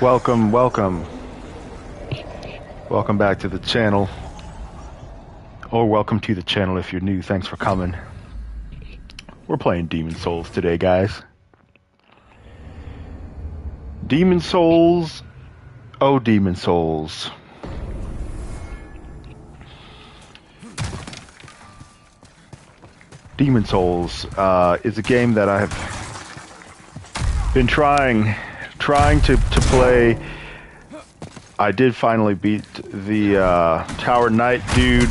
Welcome, welcome. Welcome back to the channel. Or welcome to the channel if you're new. Thanks for coming. We're playing Demon Souls today, guys. Demon Souls. Oh, Demon Souls. Demon Souls is a game that I have been trying to play. I did finally beat the Tower Knight dude.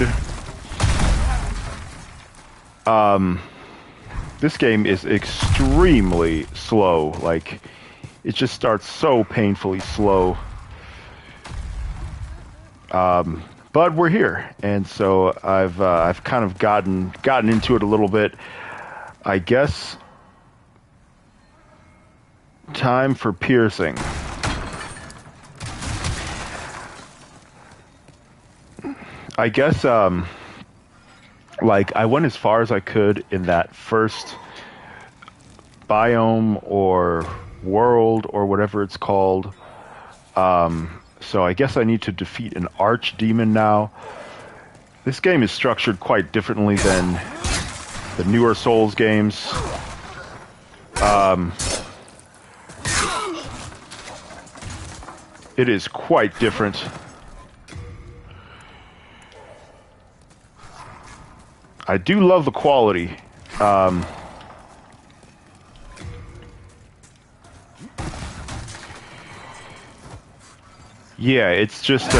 This game is extremely slow. Like, it just starts so painfully slow. But we're here, and so I've kind of gotten into it a little bit. I guess time for piercing. I guess like I went as far as I could in that first biome or world or whatever it's called. So I guess I need to defeat an archdemon now. This game is structured quite differently than the newer Souls games. It is quite different. I do love the quality. Yeah, it's just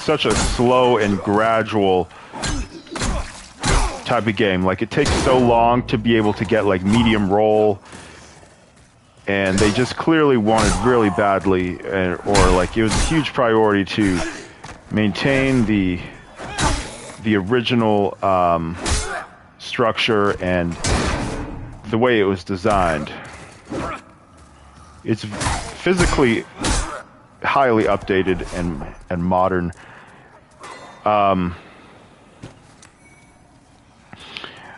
such a slow and gradual type of game. Like, it takes so long to be able to get like medium roll, and they just clearly wanted really badly, or like it was a huge priority to maintain the original structure and the way it was designed. It's physically highly updated and modern.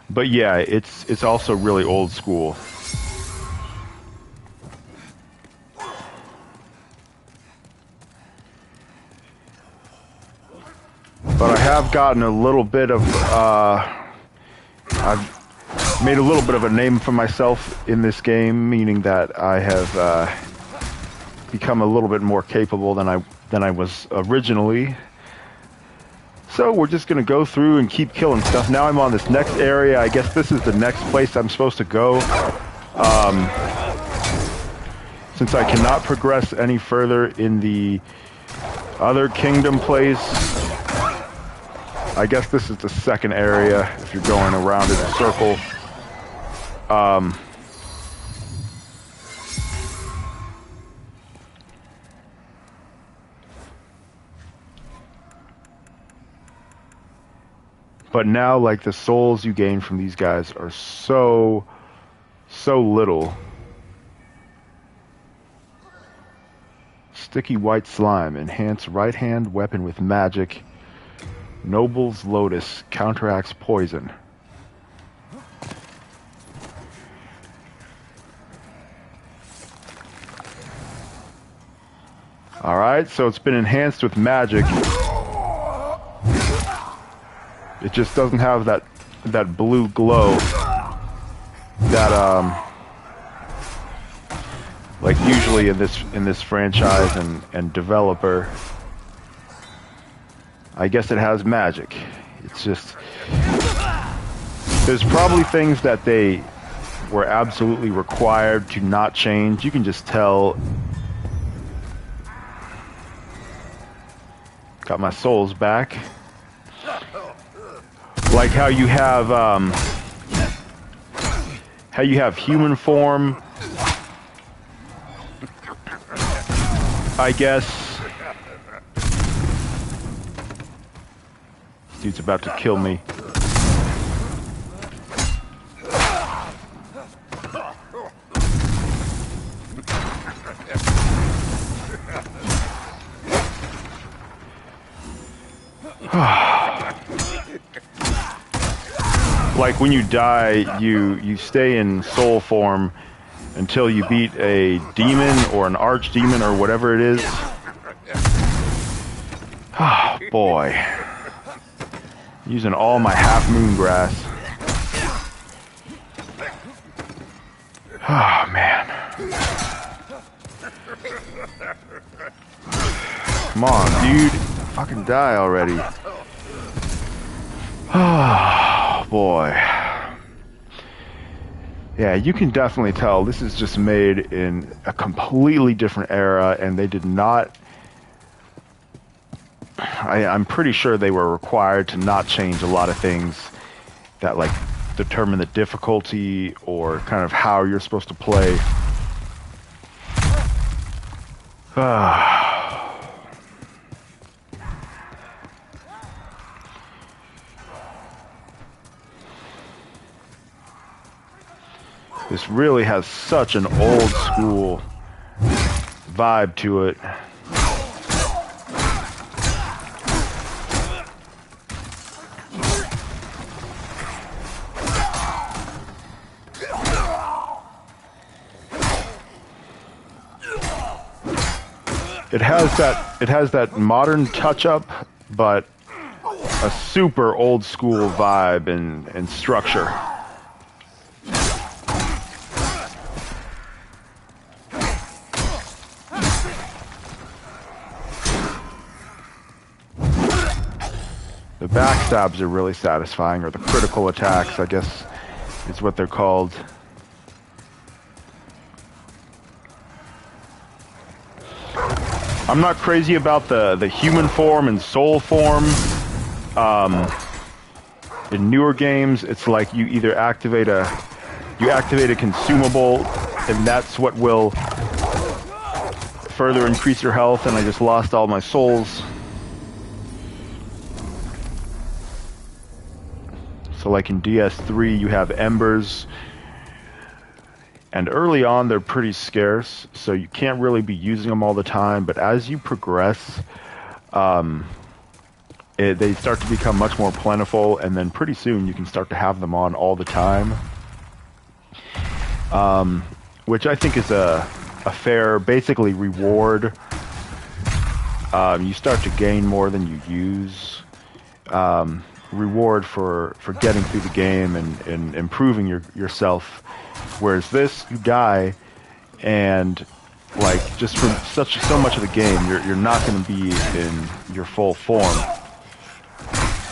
But yeah, it's also really old school. But I have gotten a little bit of I've made a little bit of a name for myself in this game, meaning that I have become a little bit more capable than I was originally. So we're just gonna go through and keep killing stuff. Now I'm on this next area. I guess this is the next place I'm supposed to go. Since I cannot progress any further in the other kingdom place, I guess this is the second area if you're going around in a circle. But now, like, the souls you gain from these guys are so little. Sticky white slime, enhance right hand weapon with magic. Noble's Lotus counteracts poison. Alright, so it's been enhanced with magic. It just doesn't have that blue glow that like usually in this franchise and developer. I guess it has magic. It's just, there's probably things that they were absolutely required to not change. You can just tell. Got my souls back. Like how you have human form, I guess. Dude's about to kill me. Like when you die, you stay in soul form, until you beat a demon or an archdemon or whatever it is. Oh, boy. Using all my half-moon grass. Oh, man. Come on, dude. Fucking die already. Oh, boy. Yeah, you can definitely tell this is just made in a completely different era, and they did not... I'm pretty sure they were required to not change a lot of things that, like, determine the difficulty or kind of how you're supposed to play. This really has such an old school vibe to it. It has that modern touch up, but a super old school vibe and structure. The backstabs are really satisfying, or the critical attacks, I guess is what they're called. I'm not crazy about the human form and soul form. In newer games, it's like you either activate a consumable, and that's what will further increase your health, and I just lost all my souls. So like in DS3, you have embers, and early on they're pretty scarce, so you can't really be using them all the time, but as you progress, they start to become much more plentiful, and then pretty soon you can start to have them on all the time. Which I think is a fair, basically, reward. You start to gain more than you use. Reward for getting through the game and improving yourself. Whereas this, you die, and like just from so much of the game, you're not going to be in your full form,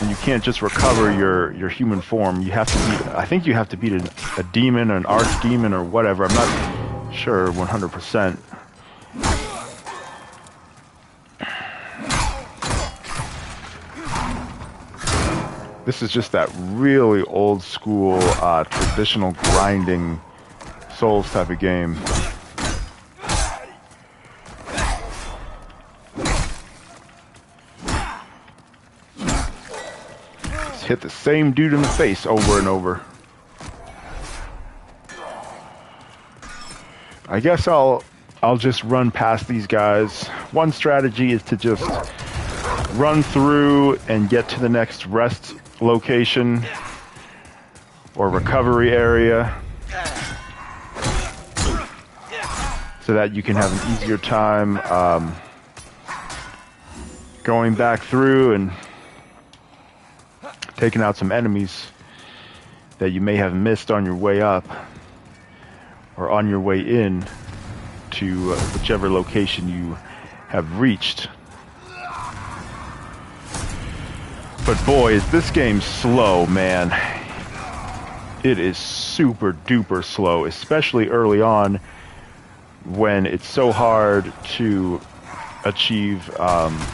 and you can't just recover your human form. You have to beat. I think you have to beat a demon, or an archdemon, or whatever. I'm not sure 100%. This is just that really old school, traditional grinding Souls type of game. Just hit the same dude in the face over and over. I guess I'll just run past these guys. One strategy is to just run through and get to the next rest location or recovery area, so that you can have an easier time going back through and taking out some enemies that you may have missed on your way up or on your way in to whichever location you have reached. But boy, is this game slow, man. It is super duper slow, especially early on when it's so hard to achieve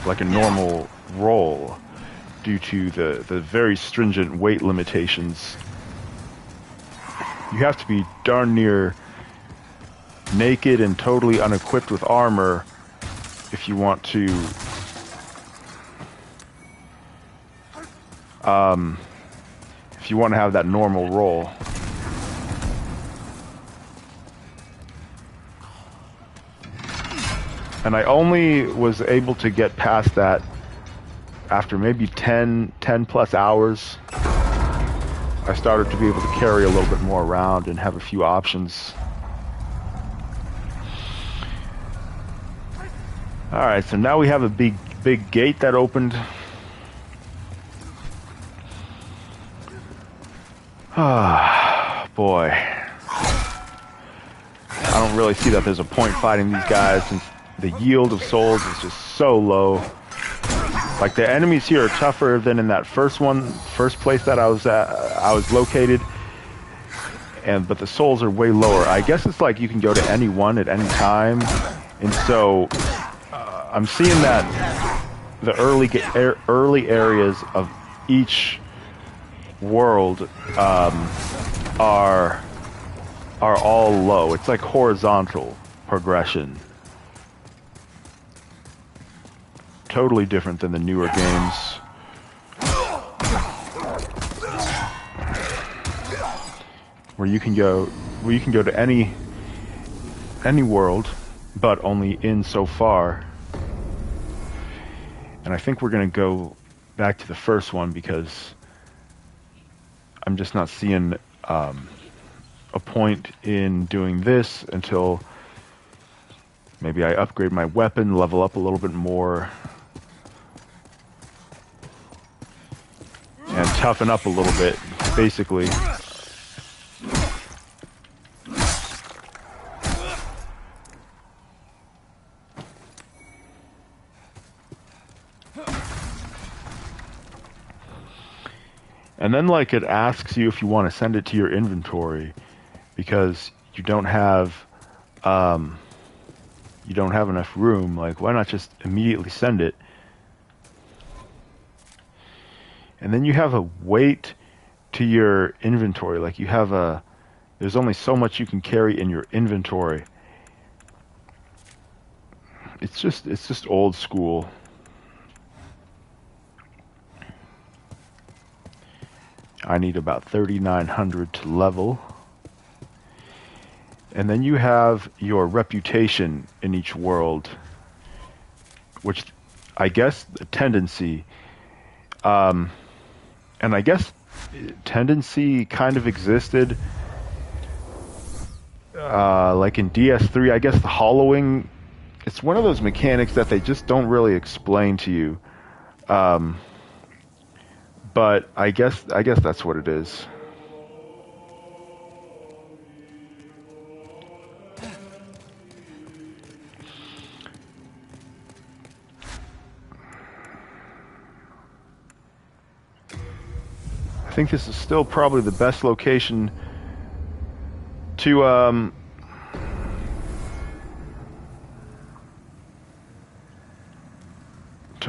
like a normal roll due to the very stringent weight limitations. You have to be darn near naked and totally unequipped with armor if you want to have that normal roll. And I only was able to get past that after maybe 10 plus hours. I started to be able to carry a little bit more around and have a few options. Alright, so now we have a big gate that opened. Ah, boy. I don't really see that there's a point fighting these guys since the yield of souls is just so low. Like, the enemies here are tougher than in that first place that I was located. But the souls are way lower. I guess it's like you can go to any one at any time. And so I'm seeing that the early areas of each world are all low. It's like horizontal progression. Totally different than the newer games. Where you can go to any world, but only in so far. And I think we're gonna go back to the first one because I'm just not seeing a point in doing this until maybe I upgrade my weapon, level up a little bit more, and toughen up a little bit, basically. And then, like, it asks you if you want to send it to your inventory because you don't have enough room. Like, why not just immediately send it? And then you have a weight to your inventory. Like, there's only so much you can carry in your inventory. It's just old school. I need about 3,900 to level. And then you have your reputation in each world, which I guess the tendency, and I guess tendency kind of existed, like in DS3, I guess the hollowing, it's one of those mechanics that they just don't really explain to you. But I guess that's what it is. I think this is still probably the best location to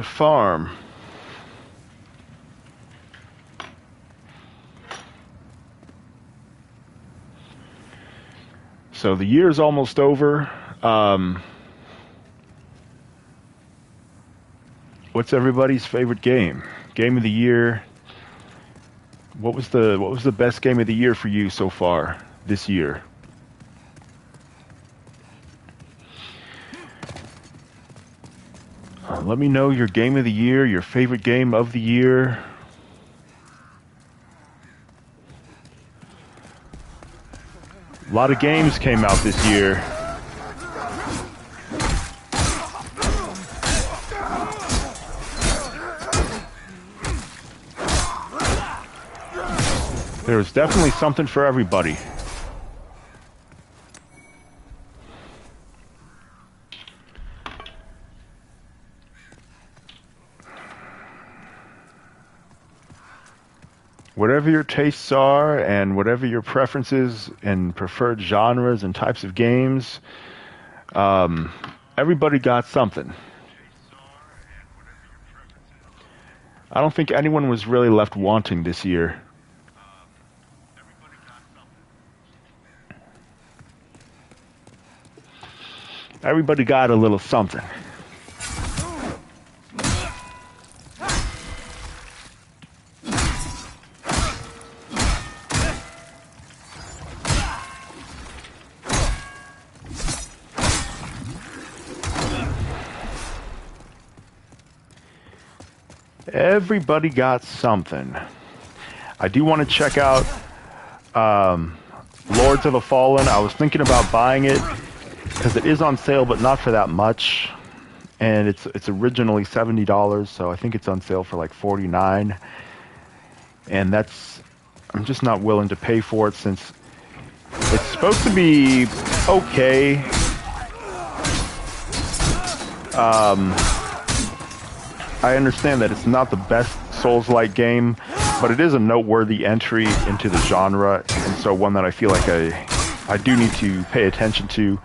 farm. So the year's almost over. What's everybody's favorite game? Game of the year. What was the best game of the year for you so far this year? Let me know your game of the year, your favorite game of the year. A lot of games came out this year. There was definitely something for everybody. Whatever your tastes are and whatever your preferences and preferred genres and types of games, everybody got something. I don't think anyone was really left wanting this year. Everybody got a little something. Everybody got something. I do want to check out Lords of the Fallen. I was thinking about buying it because it is on sale, but not for that much. and it's originally $70, so I think it's on sale for like 49, and that's I'm just not willing to pay for it since it's supposed to be okay. I understand that it's not the best Souls-like game, but it is a noteworthy entry into the genre, and so one that I feel like I do need to pay attention to,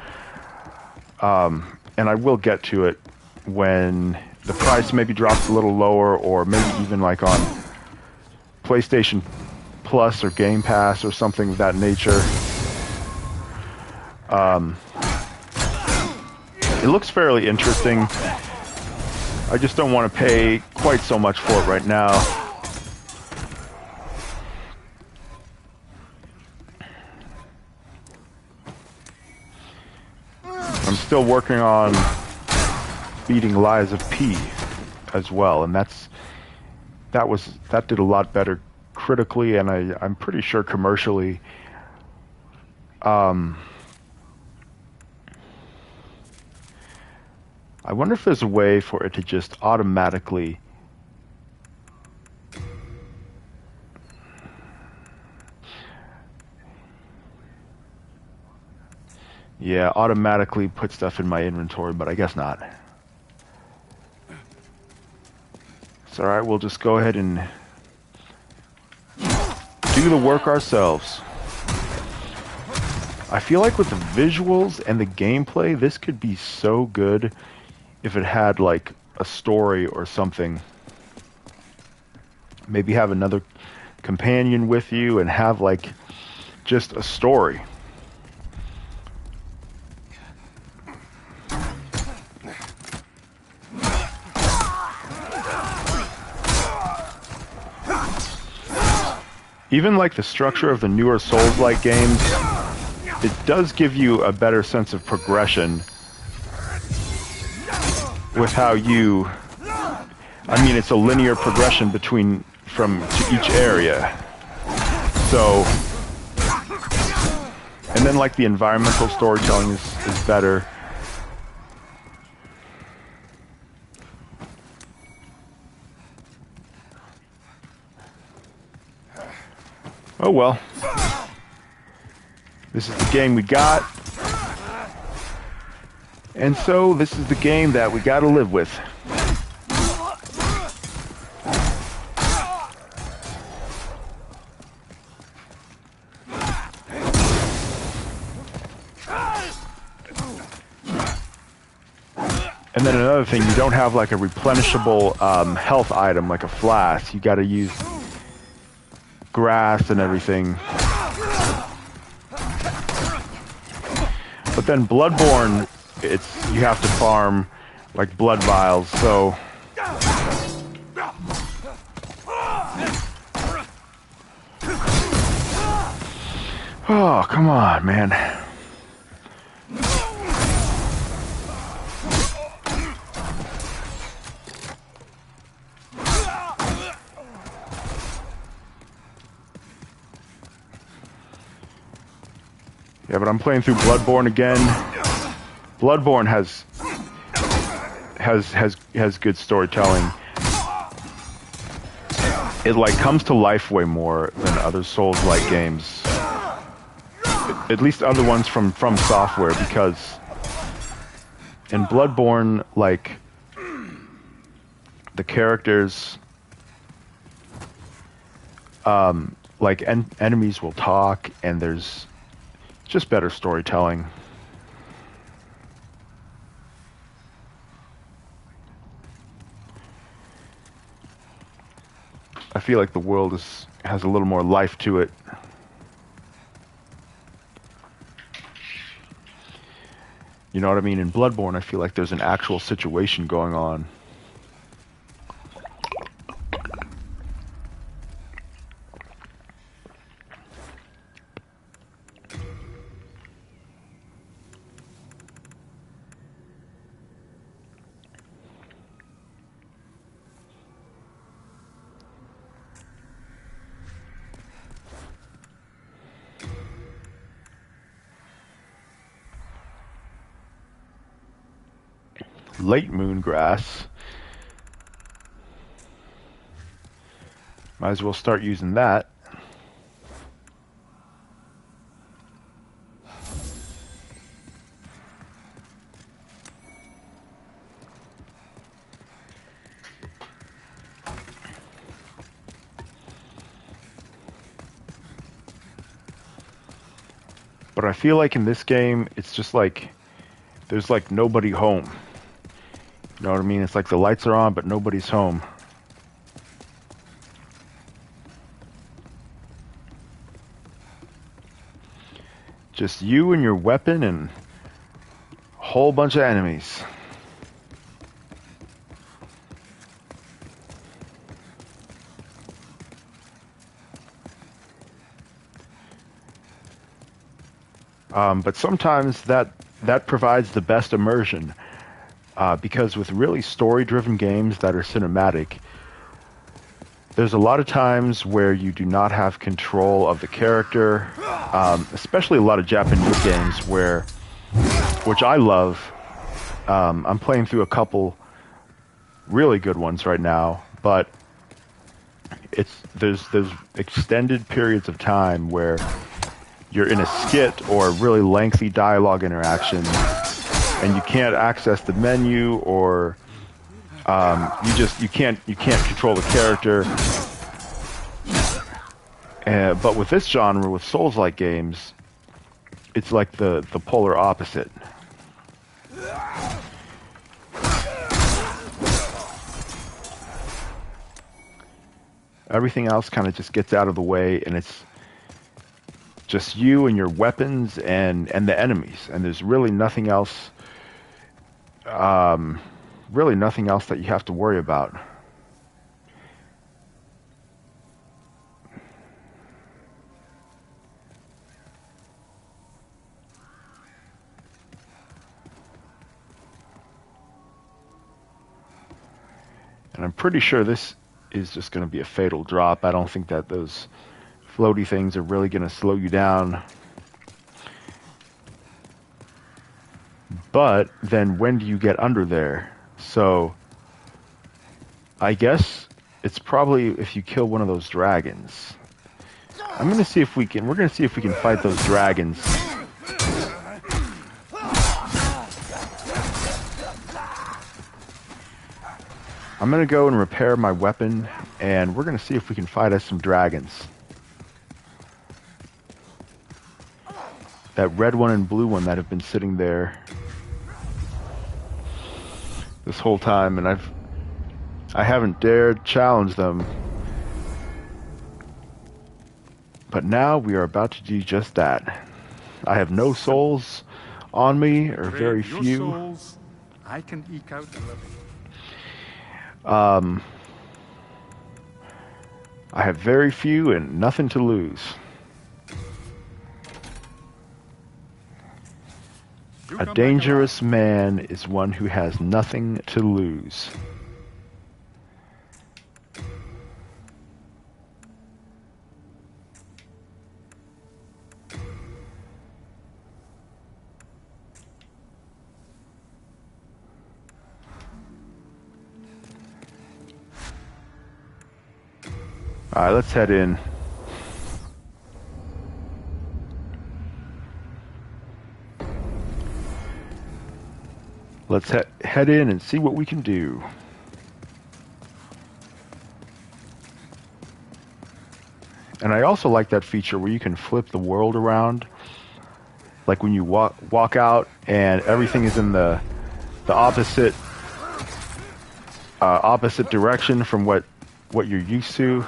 and I will get to it when the price maybe drops a little lower, or maybe even like on PlayStation Plus or Game Pass or something of that nature. It looks fairly interesting. I just don't want to pay quite so much for it right now. I'm still working on beating Lies of P as well, and that did a lot better critically, and I'm pretty sure commercially. I wonder if there's a way for it to just automatically automatically put stuff in my inventory, but I guess not. It's alright, we'll just go ahead and do the work ourselves. I feel like with the visuals and the gameplay, this could be so good if it had like a story or something. Maybe have another companion with you and have like just a story. Even like the structure of the newer Souls-like games, it does give you a better sense of progression with how you, I mean, it's a linear progression from to each area. So, and then like the environmental storytelling is better. Oh well. This is the game we got. And so this is the game that we gotta live with. And then another thing, you don't have like a replenishable health item like a flask. You gotta use grass and everything. But then Bloodborne, you have to farm like blood vials, so oh, come on, man. Yeah, but I'm playing through Bloodborne again. Bloodborne has good storytelling. It like comes to life way more than other Souls-like games. At least other ones from Software, because in Bloodborne, like the characters, like enemies will talk, and there's just better storytelling. I feel like the world has a little more life to it. You know what I mean? In Bloodborne, I feel like there's an actual situation going on. late moon grass. Might as well start using that. But I feel like in this game, it's just like there's like nobody home. You know what I mean? It's like the lights are on, but nobody's home. Just you and your weapon and a whole bunch of enemies. But sometimes that provides the best immersion, because with really story-driven games that are cinematic, there's a lot of times where you do not have control of the character, especially a lot of Japanese games which I love. I'm playing through a couple really good ones right now, but there's extended periods of time where you're in a skit or a really lengthy dialogue interaction, and you can't access the menu, or you can't control the character. But with this genre, with Souls-like games, it's like the polar opposite. Everything else kind of just gets out of the way, and it's just you and your weapons and the enemies, and there's really nothing else. Really nothing else that you have to worry about. And I'm pretty sure this is just going to be a fatal drop. I don't think that those floaty things are really going to slow you down. But then when do you get under there? So I guess it's probably if you kill one of those dragons. We're going to see if we can fight those dragons. I'm going to go and repair my weapon, and we're going to see if we can fight us some dragons. That red one and blue one that have been sitting there this whole time, and I haven't dared challenge them. But now we are about to do just that. I have no souls on me, or very few. Souls, I can eke out a living. I have very few and nothing to lose. A dangerous man is one who has nothing to lose. All right, let's head in. Let's head in and see what we can do. And I also like that feature where you can flip the world around. Like when you walk out and everything is in the opposite direction from what you're used to.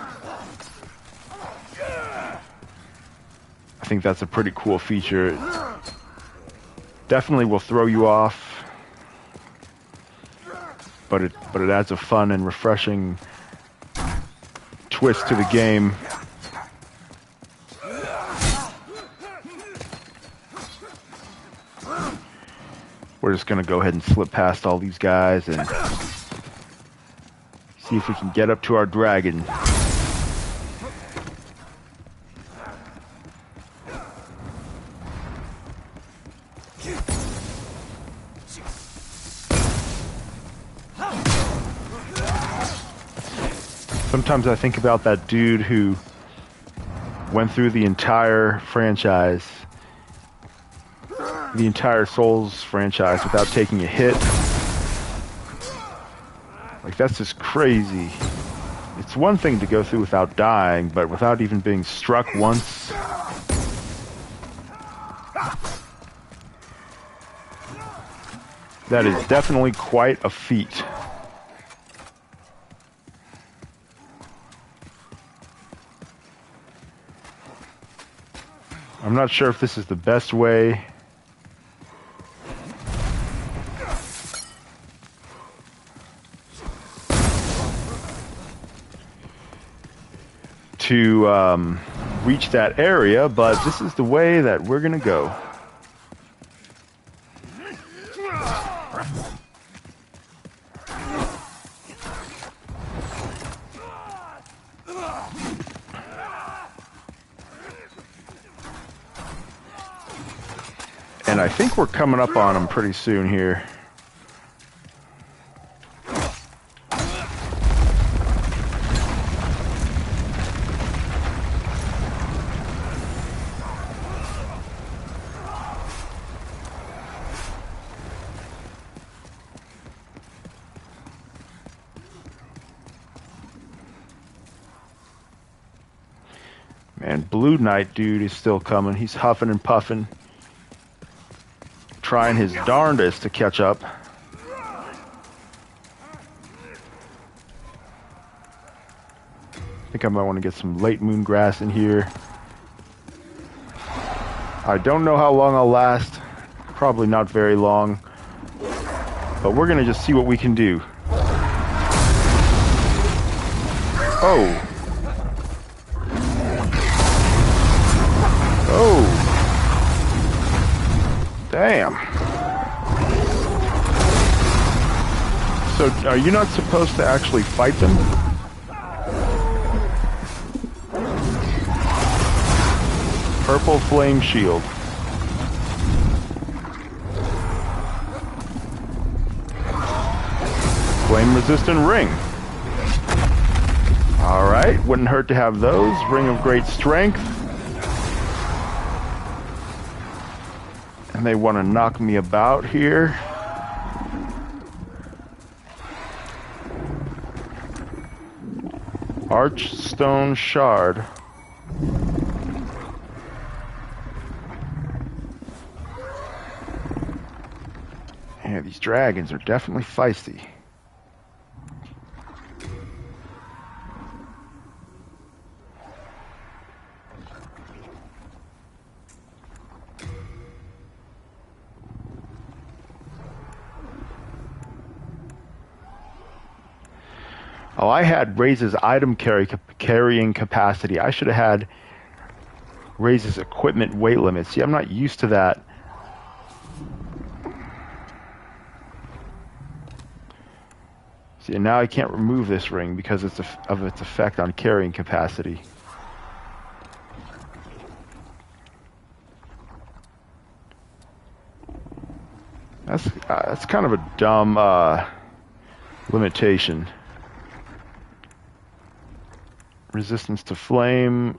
I think that's a pretty cool feature. Definitely will throw you off, but it adds a fun and refreshing twist to the game. We're just gonna go ahead and slip past all these guys and see if we can get up to our dragon. Sometimes I think about that dude who went through the entire franchise, the entire Souls franchise, without taking a hit. Like, that's just crazy. It's one thing to go through without dying, but without even being struck once. That is definitely quite a feat. I'm not sure if this is the best way to reach that area, but this is the way that we're gonna go. And I think we're coming up on them pretty soon here. And Blue Knight dude is still coming. He's huffing and puffing, trying his darndest to catch up. I think I might want to get some late moon grass in here. I don't know how long I'll last. Probably not very long. But we're gonna just see what we can do. Oh. Oh. Damn. So, are you not supposed to actually fight them? Purple flame shield. Flame resistant ring. Alright, wouldn't hurt to have those. Ring of great strength. And they want to knock me about here. Archstone shard. Yeah, these dragons are definitely feisty. Oh, I had Ray's item carrying capacity. I should have had Ray's equipment weight limit. See, I'm not used to that. See, and now I can't remove this ring because of its effect on carrying capacity. That's kind of a dumb limitation. Resistance to flame.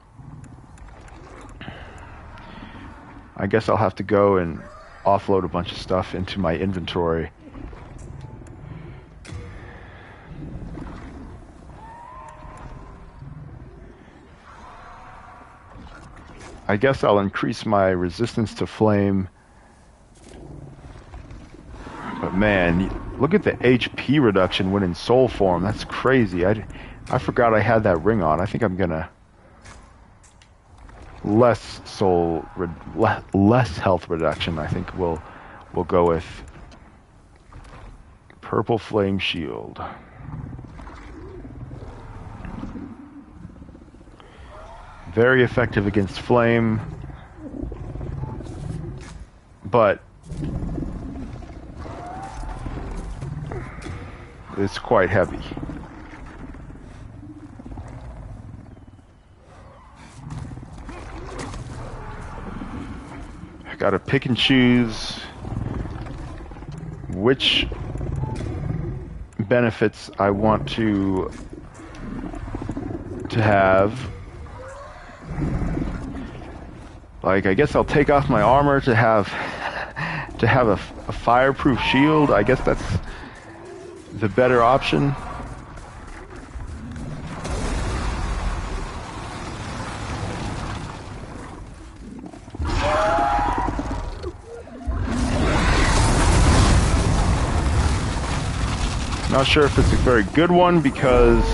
I guess I'll have to go and offload a bunch of stuff into my inventory. I guess I'll increase my resistance to flame. But man, look at the HP reduction when in soul form. That's crazy. I forgot I had that ring on. I think I'm gonna less health reduction. I think we'll go with purple flame shield. Very effective against flame, but it's quite heavy. I gotta pick and choose which benefits I want to to have, like, I guess I'll take off my armor to have a fireproof shield. I guess that's the better option. Not sure if it's a very good one because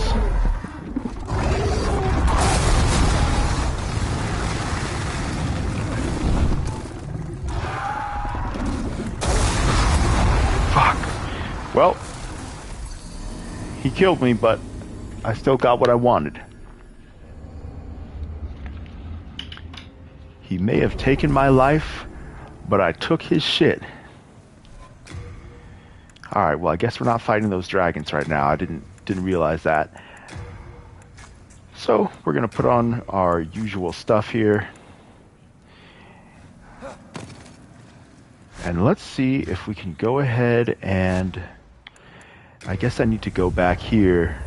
fuck. Well, he killed me, but I still got what I wanted. He may have taken my life, but I took his shit. Alright, well I guess we're not fighting those dragons right now. I didn't realize that. So, we're gonna put on our usual stuff here. And let's see if we can go ahead and... I guess I need to go back here.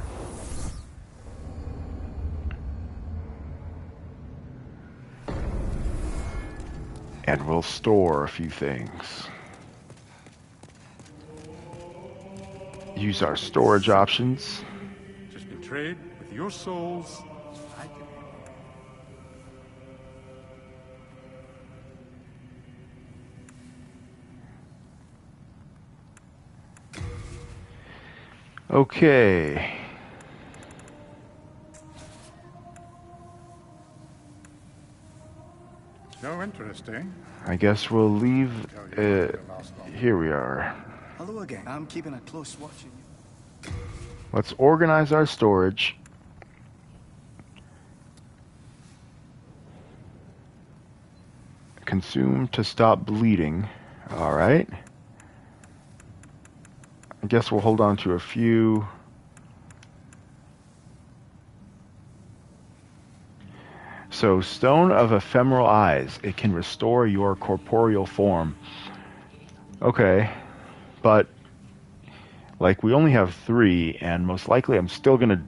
And we'll store a few things. Use our storage options. Just can trade with your souls. I can. Okay. So interesting. I guess we'll leave. Here we are. Hello again. I'm keeping a close watch on you. Let's organize our storage. Consume to stop bleeding. All right. I guess we'll hold on to a few. So, Stone of Ephemeral Eyes. It can restore your corporeal form. Okay. But, like, we only have 3, and most likely I'm still going to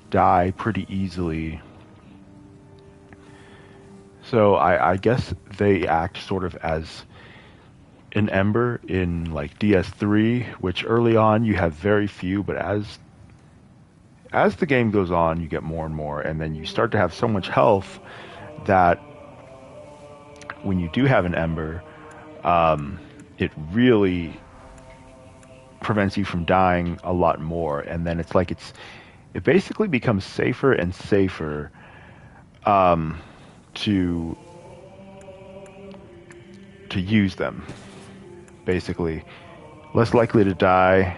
die pretty easily. So, I guess they act sort of as an ember in, like, DS3, which early on you have very few, but as the game goes on, you get more and more, and then you start to have so much health that when you do have an ember, it really prevents you from dying a lot more, and then it's like it basically becomes safer and safer to use them. Basically, less likely to die.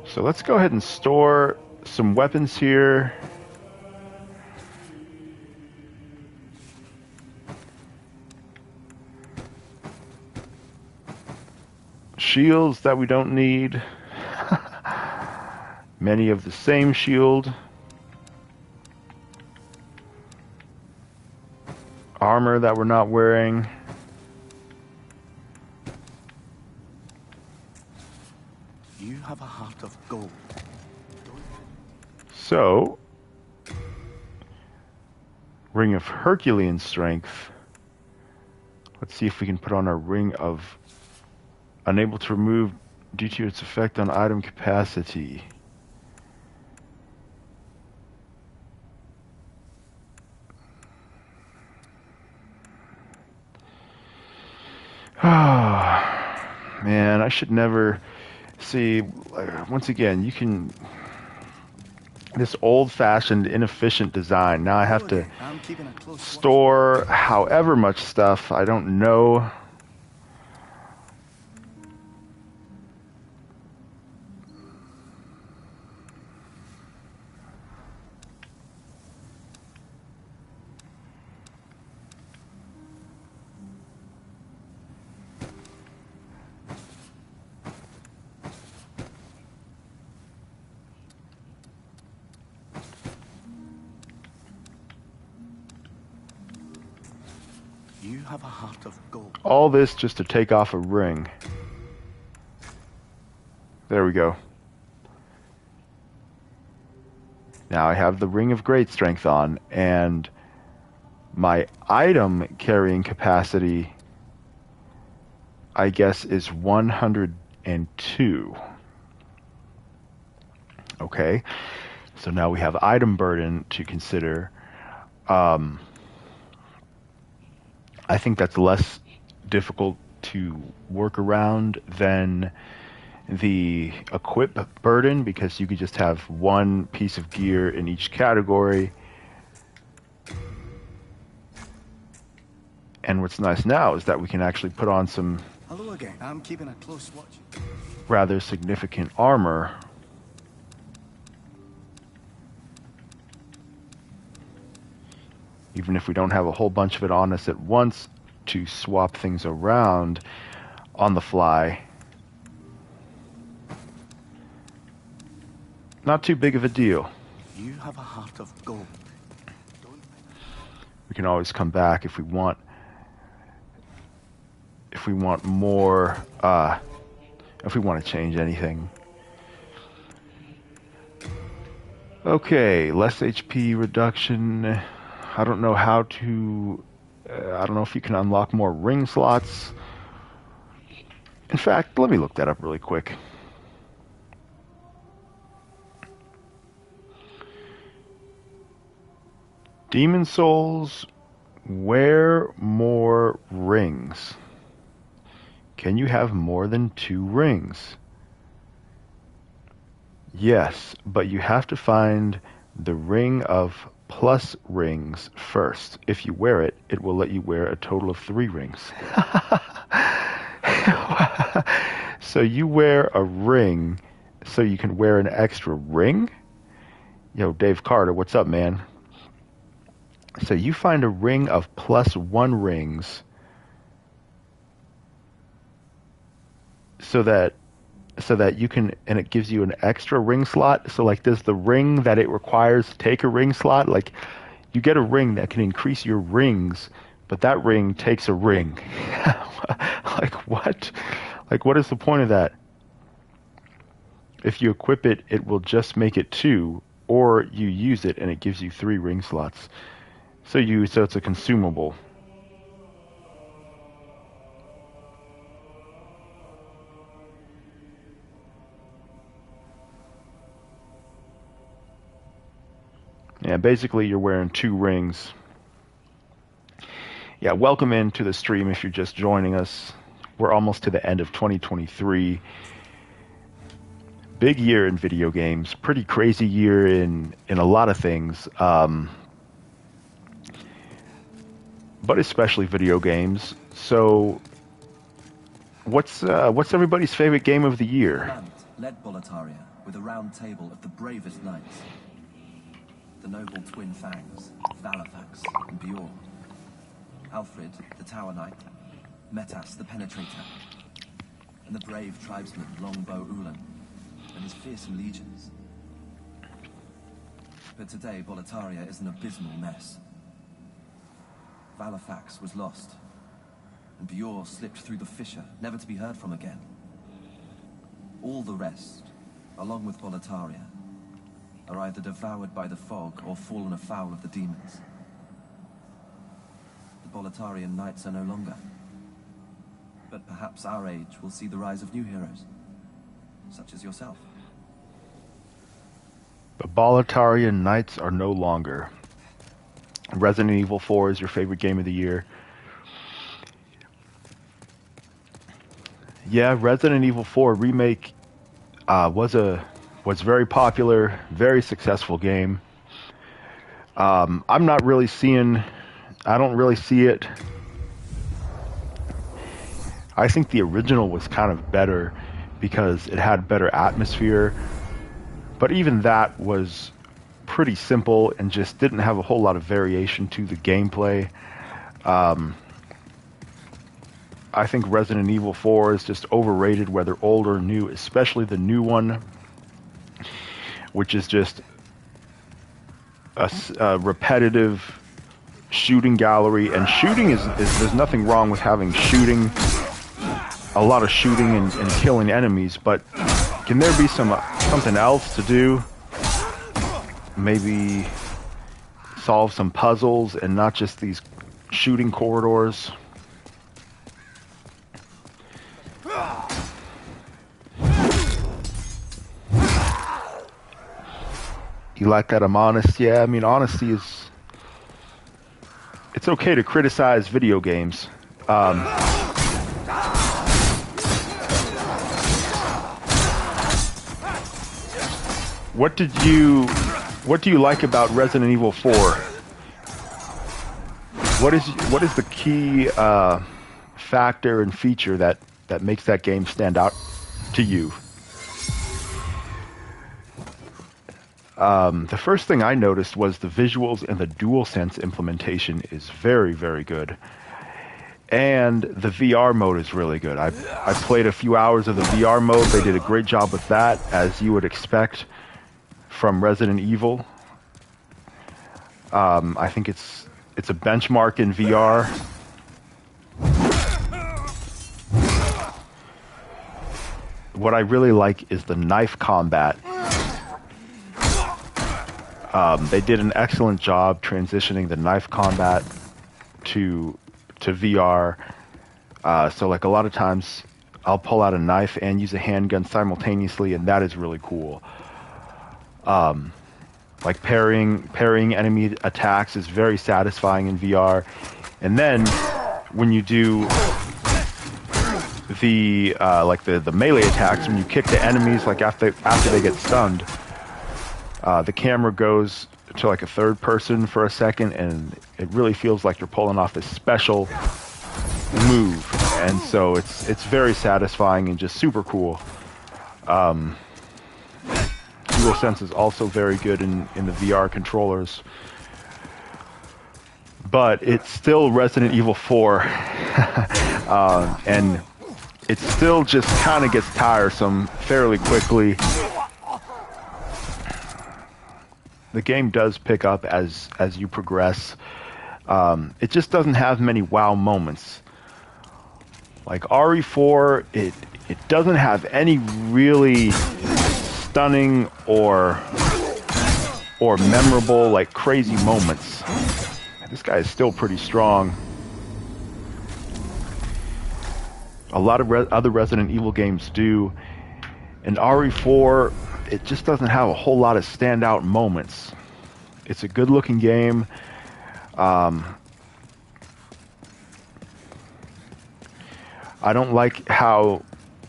So let's go ahead and store some weapons here. Shields that we don't need. Many of the same shield. Armor that we're not wearing. You have a heart of gold. So, Ring of Herculean Strength. Let's see if we can put on our Ring of Unable to remove due to its effect on item capacity. Ah, man, I should never see. Once again, you can. This old-fashioned, inefficient design. Now I have to store however much stuff. I don't know. You have a heart of gold. All this just to take off a ring. There we go. Now I have the Ring of Great Strength on, and my item carrying capacity, I guess, is 102. Okay, so now we have item burden to consider. I think that's less difficult to work around than the equip burden, because you could just have one piece of gear in each category. And what's nice now is that we can actually put on some Hello again. I'm keeping a close watch. rather significant armor. Even if we don't have a whole bunch of it on us at once to swap things around on the fly. Not too big of a deal. You have a heart of gold. We can always come back if we want. If we want more, if we want to change anything. Okay, less HP reduction. I don't know how to... I don't know if you can unlock more ring slots. In fact, let me look that up really quick. Demon Souls, wear more rings. Can you have more than 2 rings? Yes, but you have to find the ring of plus rings first. If you wear it, it will let you wear a total of 3 rings. So you wear a ring so you can wear an extra ring? Yo, Dave Carter, what's up, man? So you find a ring of plus 1 rings so that you can, and it gives you an extra ring slot. So like, does the ring that it requires take a ring slot? Like, you get a ring that can increase your rings, but that ring takes a ring. Like, what? Like, what is the point of that? If you equip it, it will just make it 2, or you use it and it gives you 3 ring slots. So it's a consumable. Yeah, basically you're wearing 2 rings. Yeah, welcome into the stream if you're just joining us. We're almost to the end of 2023. Big year in video games. Pretty crazy year in a lot of things. But especially video games. So, what's everybody's favorite game of the year? Land led Boletaria with a round table of the bravest knights. The noble twin fangs, Valafax and Bjorn. Alfred, the Tower Knight. Metas, the Penetrator. And the brave tribesman Longbow Ulan and his fearsome legions. But today, Boletaria is an abysmal mess. Valafax was lost, and Bjorn slipped through the fissure, never to be heard from again. All the rest, along with Boletaria, are either devoured by the fog or fallen afoul of the demons. The Boletarian knights are no longer. But perhaps our age will see the rise of new heroes, such as yourself. The Boletarian Knights are no longer. Resident Evil 4 is your favorite game of the year. Yeah, Resident Evil 4 remake was very popular, very successful game. I'm not really seeing. I don't really see it. I think the original was kind of better because it had better atmosphere, but even that was pretty simple and just didn't have a whole lot of variation to the gameplay. I think Resident Evil 4 is just overrated, whether old or new, especially the new one, which is just a repetitive shooting gallery, and shooting is there's nothing wrong with having shooting, a lot of shooting and killing enemies, but can there be something else to do? Maybe solve some puzzles and not just these shooting corridors. You like that I'm honest? Yeah, I mean, honesty is... It's okay to criticize video games. What do you like about Resident Evil 4? What is the key factor and feature that makes that game stand out to you? The first thing I noticed was the visuals and the DualSense implementation is very, very good. And the VR mode is really good. I played a few hours of the VR mode. They did a great job with that, as you would expect from Resident Evil. I think it's a benchmark in VR. What I really like is the knife combat. They did an excellent job transitioning the knife combat to VR. So like a lot of times I'll pull out a knife and use a handgun simultaneously, and that is really cool. Like parrying enemy attacks is very satisfying in VR. And then when you do the melee attacks, when you kick the enemies, like after they get stunned, the camera goes to like a third person for a second, and it really feels like you're pulling off this special move. And so it's very satisfying and just super cool. DualSense is also very good in the VR controllers. But it's still Resident Evil 4. And it still just kind of gets tiresome fairly quickly. The game does pick up as you progress. It just doesn't have many wow moments. Like RE4, it doesn't have any really stunning or memorable, like crazy moments. This guy is still pretty strong. A lot of other Resident Evil games do. And RE4, it just doesn't have a whole lot of standout moments. It's a good-looking game. I don't like how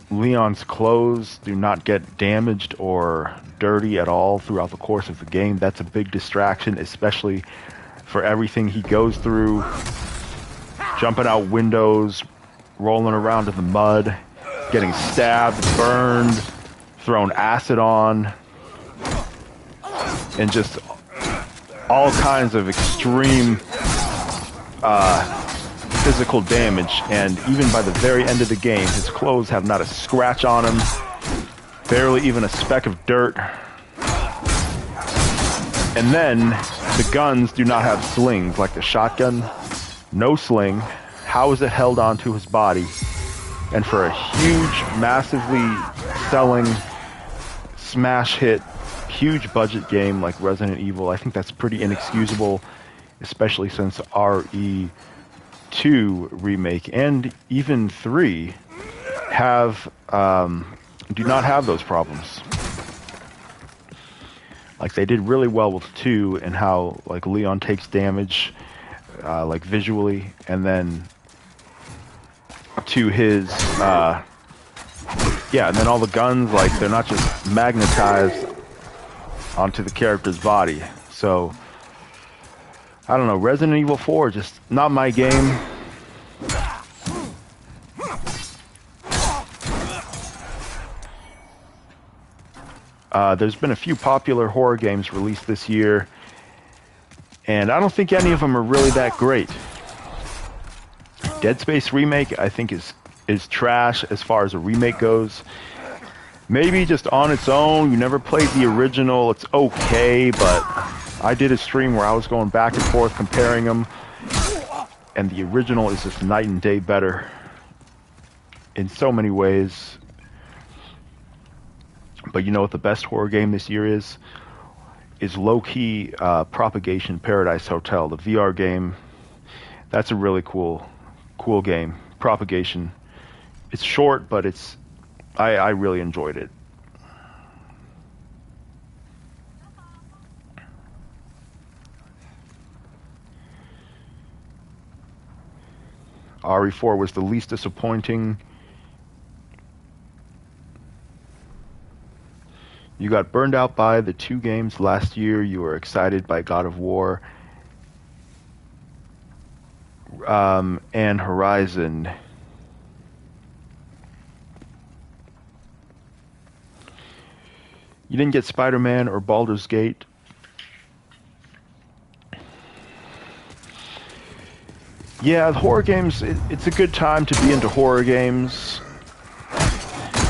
Leon's clothes do not get damaged or dirty at all throughout the course of the game. That's a big distraction, especially for everything he goes through. Jumping out windows, rolling around in the mud, getting stabbed, burned, thrown acid on, and just all kinds of extreme physical damage. And even by the very end of the game, his clothes have not a scratch on him, barely even a speck of dirt. And then the guns do not have slings, like the shotgun. No sling. How is it held onto his body? And for a huge, massively selling smash hit, huge budget game like Resident Evil, I think that's pretty inexcusable, especially since RE2 remake and even 3 do not have those problems. Like they did really well with 2 and how like Leon takes damage like visually, and then to his and then all the guns, like they're not just magnetized onto the character's body. So I don't know, Resident Evil 4 just not my game. There's been a few popular horror games released this year, and I don't think any of them are really that great. Dead Space Remake, I think, is trash as far as a remake goes. Maybe just on its own, you never played the original, it's okay, but I did a stream where I was going back and forth comparing them, and the original is just night and day better in so many ways. But you know what the best horror game this year is low-key Propagation Paradise Hotel, the VR game. That's a really cool game. Propagation. It's short, but I really enjoyed it. RE4 was the least disappointing. You got burned out by the 2 games last year. You were excited by God of War and Horizon. You didn't get Spider-Man or Baldur's Gate. Yeah, the horror games, it's a good time to be into horror games.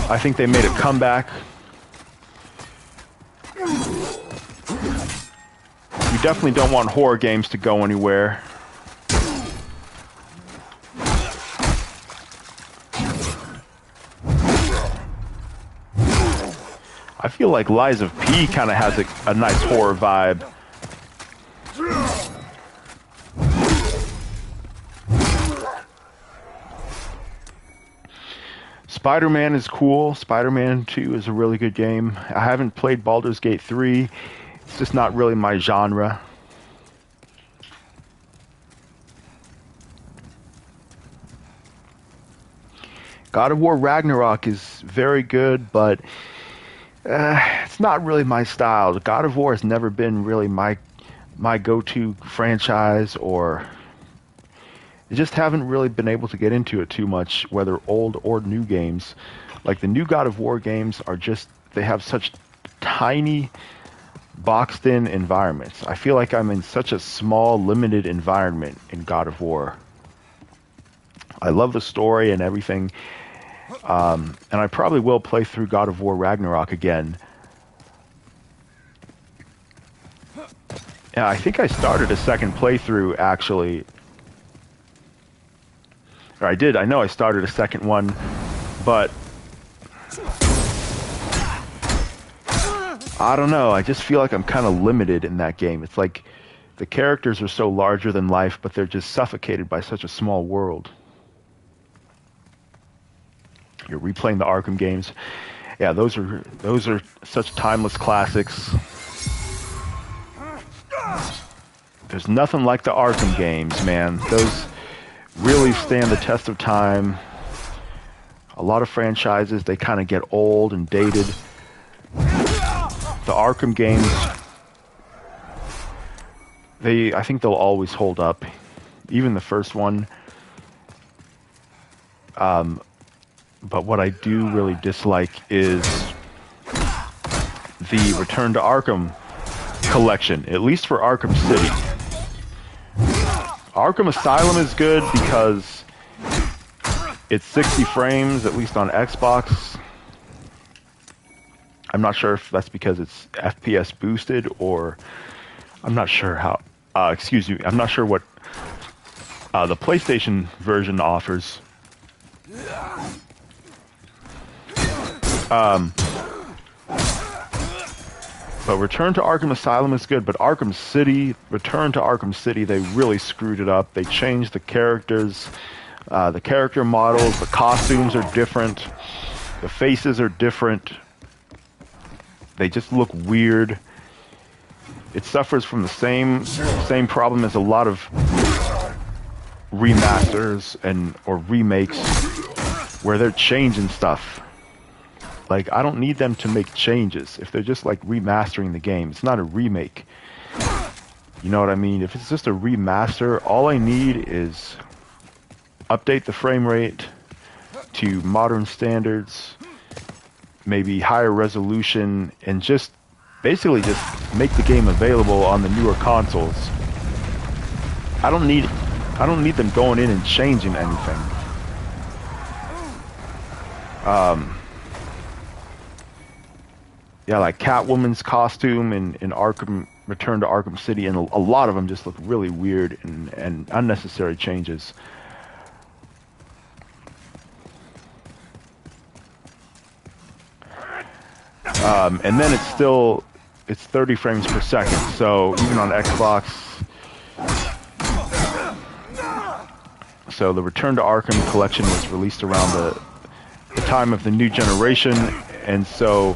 I think they made a comeback. You definitely don't want horror games to go anywhere. I feel like Lies of P kind of has a nice horror vibe. Spider-Man is cool. Spider-Man 2 is a really good game. I haven't played Baldur's Gate 3. It's just not really my genre. God of War Ragnarok is very good, but it's not really my style. God of War has never been really my go-to franchise, or I just haven't really been able to get into it too much, whether old or new games. Like the new God of War games are just, they have such tiny, boxed-in environments. I feel like I'm in such a small, limited environment in God of War. I love the story and everything, and I probably will play through God of War Ragnarok again. Yeah, I think I started a second playthrough, actually. Or I did. I know I started a second one, but I don't know. I just feel like I'm kind of limited in that game. It's like the characters are so larger than life, but they're just suffocated by such a small world. You're replaying the Arkham games. Yeah, those are such timeless classics. There's nothing like the Arkham games, man. Those really stand the test of time. A lot of franchises, they kind of get old and dated. The Arkham games, I think they'll always hold up. Even the first one. But what I do really dislike is the Return to Arkham collection, at least for Arkham City. Arkham Asylum is good because it's 60 frames, at least on Xbox. I'm not sure if that's because it's FPS boosted, or I'm not sure how, I'm not sure what the PlayStation version offers. But Return to Arkham Asylum is good, but Arkham City, Return to Arkham City, they really screwed it up. They changed the characters, the character models, the costumes are different, the faces are different. They just look weird. It suffers from the same problem as a lot of remasters or remakes where they're changing stuff. Like, I don't need them to make changes. If they're just like remastering the game, it's not a remake. You know what I mean? If it's just a remaster, all I need is update the frame rate to modern standards, maybe higher resolution, and just basically just make the game available on the newer consoles. I don't need them going in and changing anything. Yeah, like Catwoman's costume in Arkham Return to Arkham City, and a lot of them just look really weird and unnecessary changes. And then it's 30 frames per second, so even on Xbox. So the Return to Arkham collection was released around the time of the new generation, and so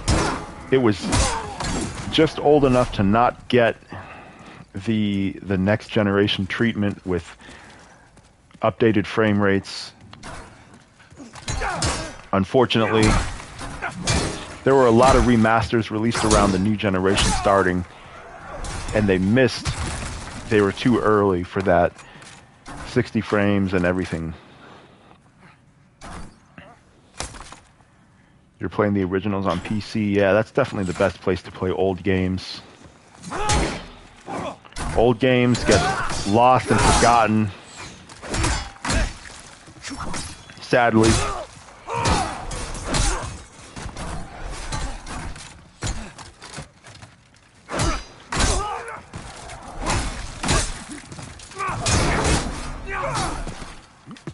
it was just old enough to not get the next generation treatment with updated frame rates. Unfortunately, there were a lot of remasters released around the new generation starting, and they were too early for that 60 frames and everything. You're playing the originals on PC. Yeah, that's definitely the best place to play old games. Old games get lost and forgotten, sadly.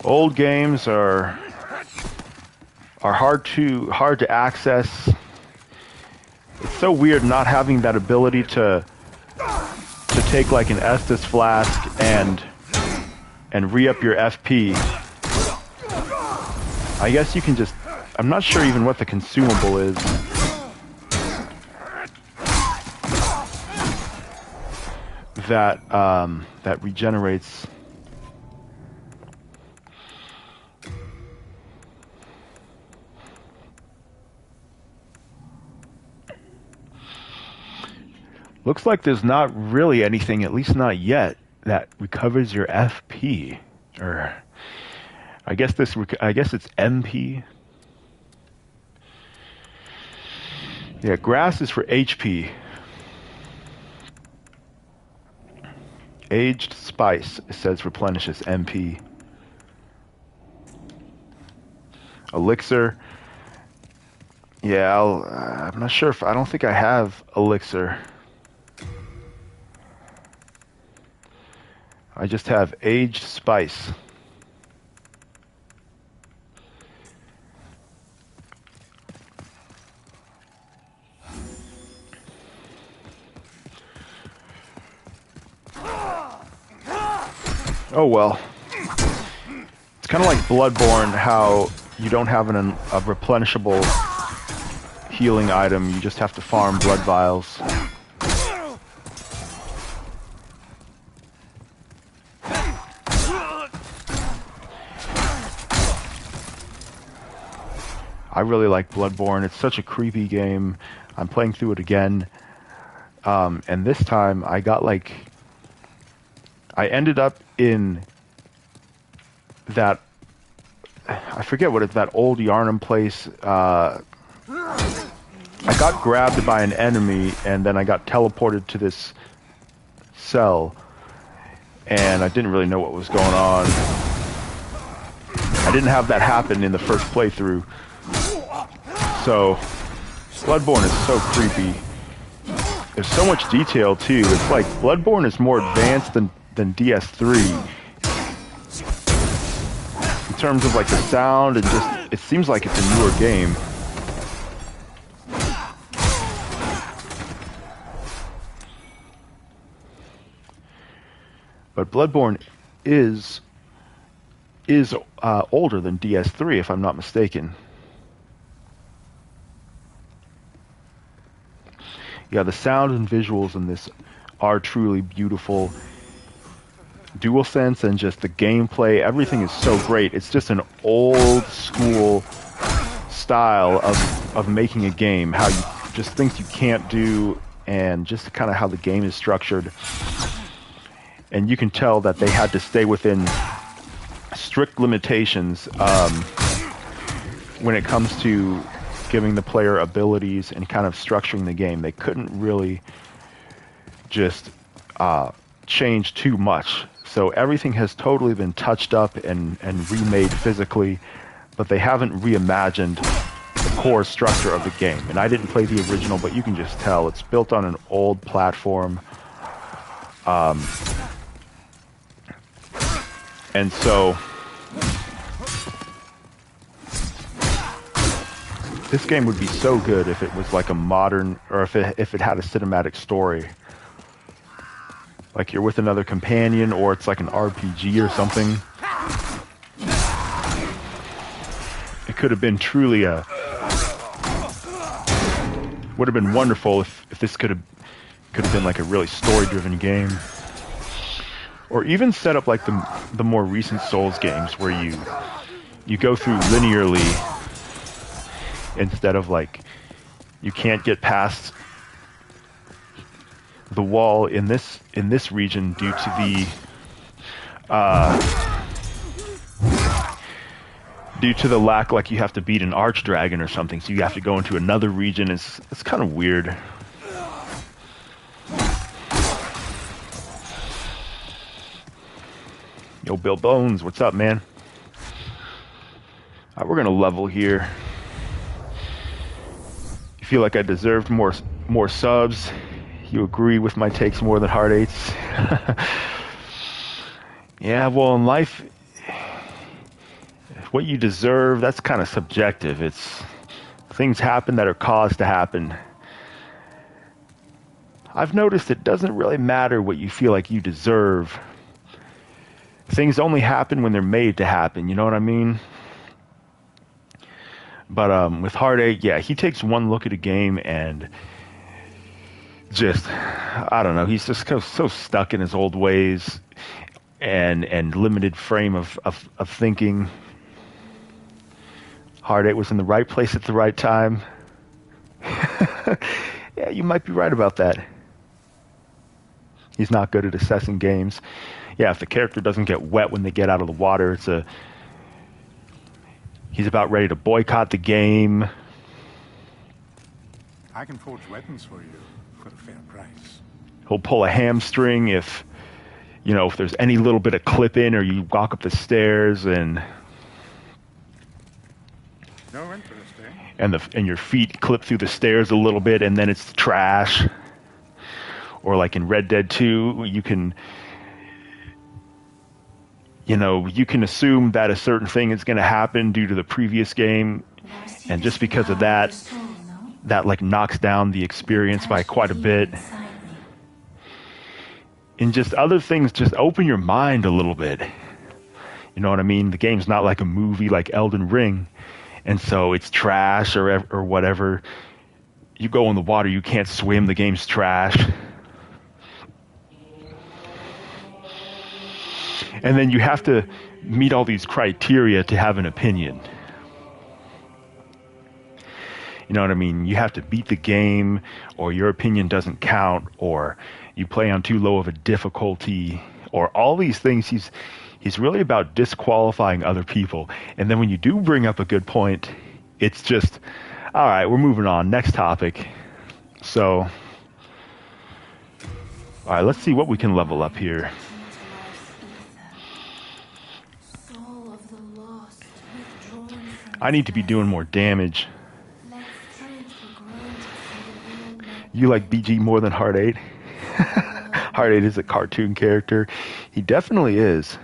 Old games are hard to access. It's so weird not having that ability to take like an Estus flask and re-up your FP. I guess you can just, I'm not sure even what the consumable is. That regenerates. Looks like there's not really anything, at least not yet, that recovers your FP. Or I guess it's MP. Yeah, grass is for HP. Aged spice, it says, replenishes MP. Elixir. Yeah, I'm not sure I don't think I have elixir. I just have aged spice. Oh well. It's kind of like Bloodborne, how you don't have a replenishable healing item, you just have to farm blood vials. I really like Bloodborne. It's such a creepy game. I'm playing through it again. And this time I got like... I ended up in that... I forget what it's, that old Yarnum place. I got grabbed by an enemy and then I got teleported to this cell. And I didn't really know what was going on. I didn't have that happen in the first playthrough. So, Bloodborne is so creepy. There's so much detail too. It's like Bloodborne is more advanced than DS3 in terms of like the sound and just, it seems like it's a newer game. But Bloodborne is older than DS3 if I'm not mistaken. Yeah, the sound and visuals in this are truly beautiful. DualSense and just the gameplay, everything is so great. It's just an old school style of making a game. How you just things you can't do, and just kind of how the game is structured. And you can tell that they had to stay within strict limitations when it comes to giving the player abilities and kind of structuring the game. They couldn't really just change too much. So everything has totally been touched up and remade physically, but they haven't reimagined the core structure of the game. And I didn't play the original, but you can just tell it's built on an old platform, And so this game would be so good if it was like a modern, or if it had a cinematic story. Like you're with another companion, or it's like an RPG or something. It could have been truly would have been wonderful if this could have been like a really story-driven game. Or even set up like the more recent Souls games where you go through linearly instead of like you can't get past the wall in this region due to the lack, like you have to beat an archdragon or something, so you have to go into another region. It's kind of weird. Yo, Bill Bones, what's up, man? Alright, we're gonna level here. You feel like I deserved more subs. You agree with my takes more than Heart 8's. Yeah, well, in life, what you deserve, that's kind of subjective. It's things happen that are caused to happen. I've noticed it doesn't really matter what you feel like you deserve. Things only happen when they're made to happen, you know what I mean? But with Heart 8, yeah, he takes one look at a game and just, I don't know, he's just so stuck in his old ways and limited frame of thinking. Heart 8 was in the right place at the right time. Yeah, you might be right about that. He's not good at assessing games. Yeah, if the character doesn't get wet when they get out of the water, he's about ready to boycott the game. I can forge weapons for you for a fair price. He'll pull a hamstring if there's any little bit of clip in, or you walk up the stairs and No interest, eh? and your feet clip through the stairs a little bit, and then it's trash. Or like in Red Dead 2, you can assume that a certain thing is going to happen due to the previous game, and just because of that like knocks down the experience by quite a bit. And just other things just open your mind a little bit. You know what I mean? The game's not like a movie like Elden Ring, and so it's trash or whatever. You go in the water, you can't swim, the game's trash. And then you have to meet all these criteria to have an opinion. You know what I mean? You have to beat the game, or your opinion doesn't count, or you play on too low of a difficulty, or all these things. He's really about disqualifying other people. And then when you do bring up a good point, it's just, all right, we're moving on. Next topic. So, all right, let's see what we can level up here. I need to be doing more damage. You like BG more than Heart 8? Heart 8 is a cartoon character. He definitely is.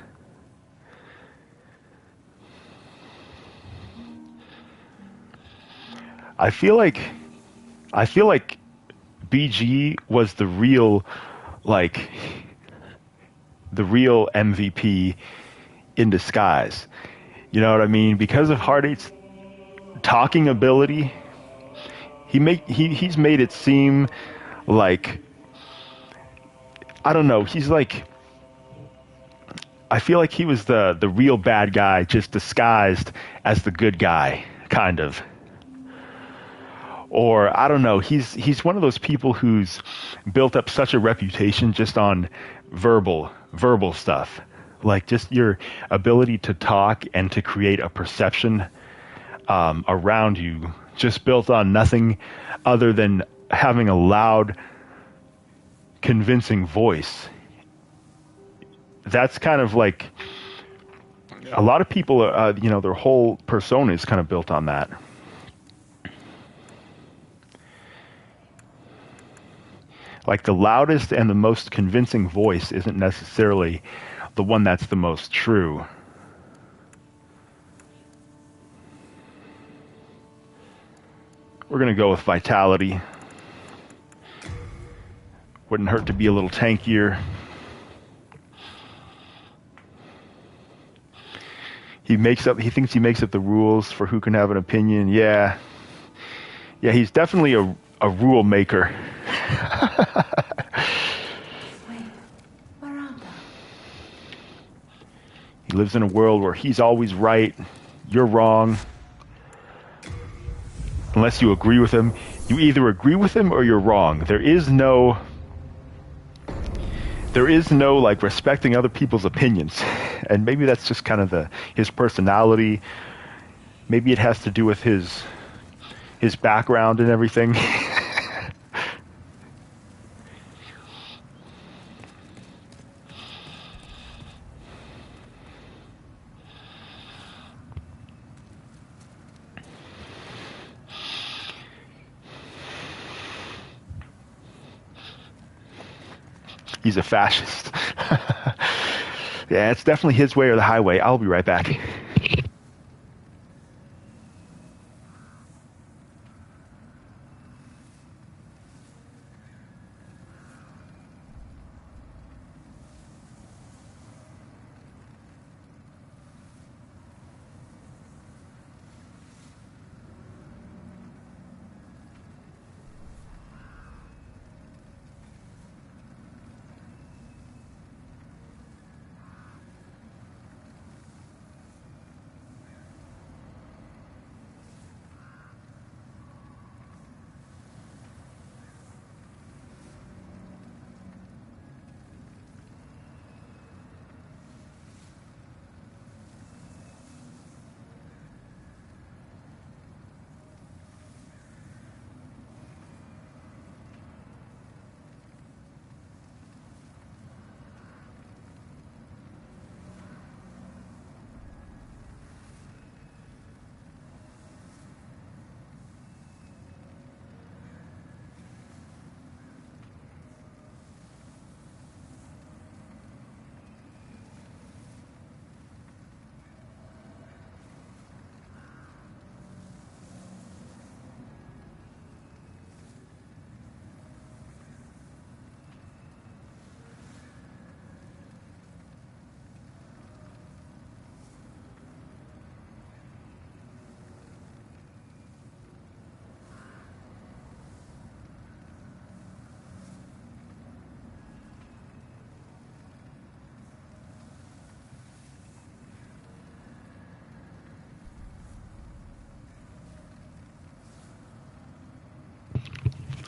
I feel like BG was the real MVP in disguise. You know what I mean? Because of Heart 8's talking ability, he's made it seem like, I don't know, he's like, I feel like he was the real bad guy just disguised as the good guy, kind of. Or I don't know, he's one of those people who's built up such a reputation just on verbal stuff. Like just your ability to talk and to create a perception around you, just built on nothing other than having a loud, convincing voice. That's kind of like a lot of people, their whole persona is kind of built on that. Like the loudest and the most convincing voice isn't necessarily the one that's the most true. We're going to go with vitality. Wouldn't hurt to be a little tankier. He thinks he makes up the rules for who can have an opinion. Yeah, he's definitely a rule maker. Wait, Miranda. He lives in a world where he's always right, you're wrong. Unless you agree with him. You either agree with him or you're wrong. There is no like respecting other people's opinions. And maybe that's just kind of his personality. Maybe it has to do with his background and everything. He's a fascist. Yeah, it's definitely his way or the highway. I'll be right back.